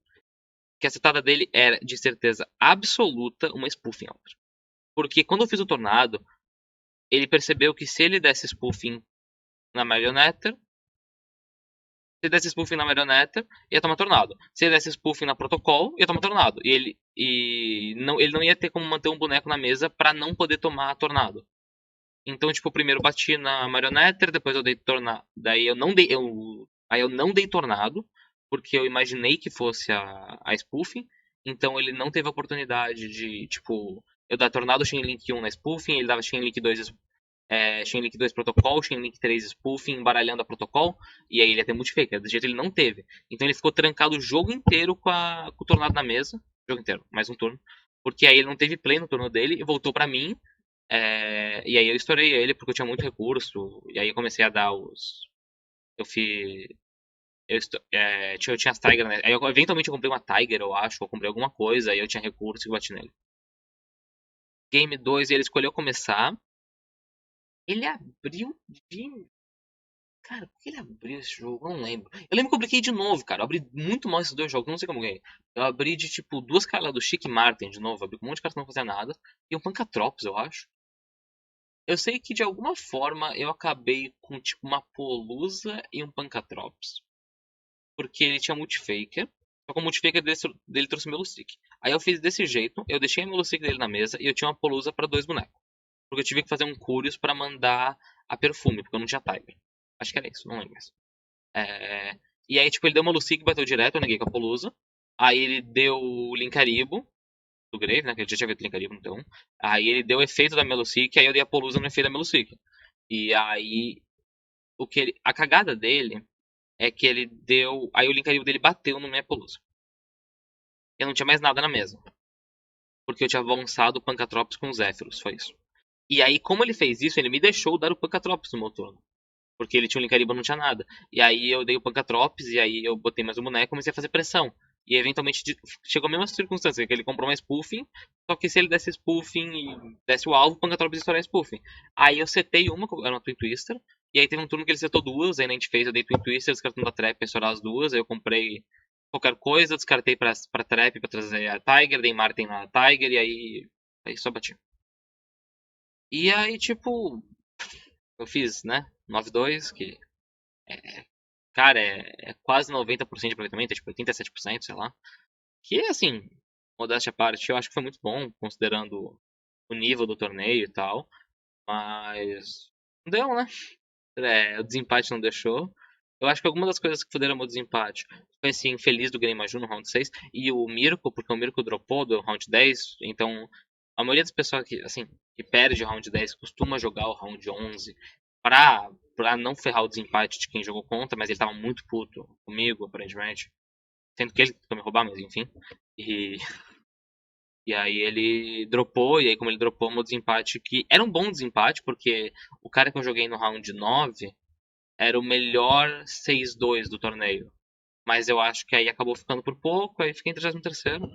Que a setada dele era de certeza absoluta uma spoofing outra. Porque quando eu fiz o Tornado, ele percebeu que se ele desse spoofing na Marionetter, se ele desse spoofing na Marioneta, ia tomar tornado. Se ele desse spoofing na Protocol, ia tomar tornado. Ele não ia ter como manter um boneco na mesa pra não poder tomar tornado. Então, tipo, primeiro bati na Marioneta, depois eu dei tornado. Daí aí eu não dei tornado, porque eu imaginei que fosse a spoofing. Então ele não teve a oportunidade de, tipo, eu dar tornado Chainlink 1 na spoofing, ele dava Chainlink 2 Chainlink 2 Protocol, Chainlink 3 Spoofing, embaralhando a Protocol, e aí ele ia ter multifaker. Do jeito ele não teve. Então ele ficou trancado o jogo inteiro com o Tornado na mesa. O jogo inteiro, mais um turno. Porque aí ele não teve play no turno dele e voltou pra mim. E aí eu estourei ele porque eu tinha muito recurso. E aí eu comecei a dar os. Eu fiz. Eu tinha as Tiger, né? Aí eu, eventualmente eu comprei uma Tiger, eu acho, ou comprei alguma coisa, aí eu tinha recurso e bati nele. Game 2 ele escolheu começar. Ele abriu de. Cara, por que ele abriu esse jogo? Eu não lembro. Eu lembro que eu brinquei de novo, cara. Eu abri muito mal esses 2 jogos, não sei como ganhei. Eu abri de tipo 2 caras do Chique Martin de novo, abri com um monte de cartas que não fazia nada. E um Pancatrops, eu acho. Eu sei que de alguma forma eu acabei com tipo uma Polusa e um Pancatrops. Porque ele tinha multifaker. Só que o multifaker dele trouxe o Melustick. Aí eu fiz desse jeito, eu deixei o Melustick dele na mesa e eu tinha uma Polusa pra 2 bonecos. Porque eu tive que fazer um Curious pra mandar a perfume, porque eu não tinha Tiger. Acho que era isso, não lembro mais. É... E aí, tipo, ele deu uma Lucic e bateu direto, eu neguei com a Polusa. Aí ele deu o Linkaribo do Grave, né? Que ele já tinha feito Linkaribo no T1. Aí ele deu o efeito da Melucic, aí eu dei a Polusa no efeito da Melucic. E aí, a cagada dele é que ele deu. Aí o Linkaribo dele bateu no minha Polusa. Eu não tinha mais nada na mesa. Porque eu tinha avançado o Pancatrops com o Zephyros, foi isso. E aí, como ele fez isso, ele me deixou dar o Pancatrops no meu turno. Porque ele tinha o Linkariba, não tinha nada. E aí eu dei o Pancatrops, e aí eu botei mais o boneco e comecei a fazer pressão. E eventualmente chegou a mesma circunstância, que ele comprou uma Spoofing, só que se ele desse Spoofing e desse o alvo, o Pancatrops ia estourar a Spoofing. Aí eu setei uma, era uma Twin Twister, e aí teve um turno que ele setou duas, aí a gente fez, eu dei Twin Twister, descartando a Trap pra estourar as duas, aí eu comprei qualquer coisa, descartei pra Trap pra trazer a Tiger, dei Martin na Tiger, e aí só bati. E aí, tipo, eu fiz, né, 9-2, que cara, é quase 90% de aproveitamento, é tipo 87%, sei lá. Que, assim, modéstia à parte, eu acho que foi muito bom, considerando o nível do torneio e tal. Mas não deu, né? O desempate não deixou. Eu acho que algumas das coisas que fuderam meu desempate foi assim, infeliz do Grey Maju no round 6 e o Mirko, porque o Mirko dropou do round 10, então a maioria das pessoas que, assim, que perde o round 10 costuma jogar o round 11 pra não ferrar o desempate de quem jogou contra, mas ele tava muito puto comigo, aparentemente. Sendo que ele tentou me roubar, mas enfim. E, e aí ele dropou, e aí como ele dropou, meu desempate, que era um bom desempate, porque o cara que eu joguei no round 9 era o melhor 6-2 do torneio. Mas eu acho que aí acabou ficando por pouco, aí fiquei em 33º.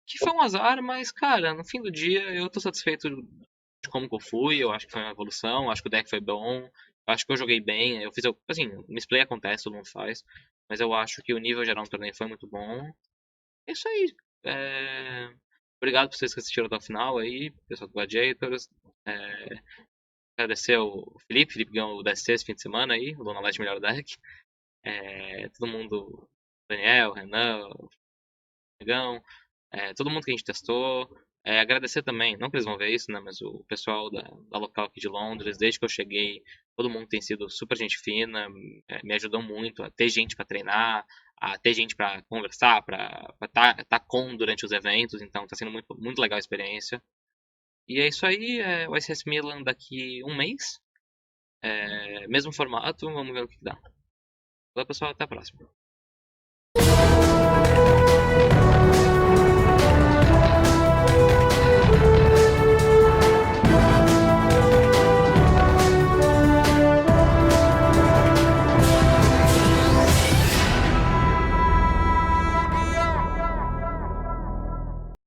Que foi um azar, mas, cara, no fim do dia eu tô satisfeito de como que eu fui. Eu acho que foi uma evolução, acho que o deck foi bom. Eu acho que eu joguei bem. Eu fiz, assim, o misplay acontece, todo mundo faz. Mas eu acho que o nível geral do torneio foi muito bom. É isso aí. É, obrigado por vocês que assistiram até o final aí, pessoal do Gladiators. É, agradecer ao Felipe. Felipe ganhou o DSC esse fim de semana aí, o Luna Light melhor deck. Todo mundo, Daniel, Renan, Negão, todo mundo que a gente testou. Agradecer também, não que eles vão ver isso, né, mas o pessoal da local aqui de Londres, desde que eu cheguei, todo mundo tem sido super gente fina, me ajudou muito a ter gente para treinar, a ter gente para conversar, para tá com durante os eventos, então tá sendo muito, muito legal a experiência. E é isso aí, o ICS Milan daqui um mês, mesmo formato, vamos ver o que dá. Valeu pessoal, até a próxima.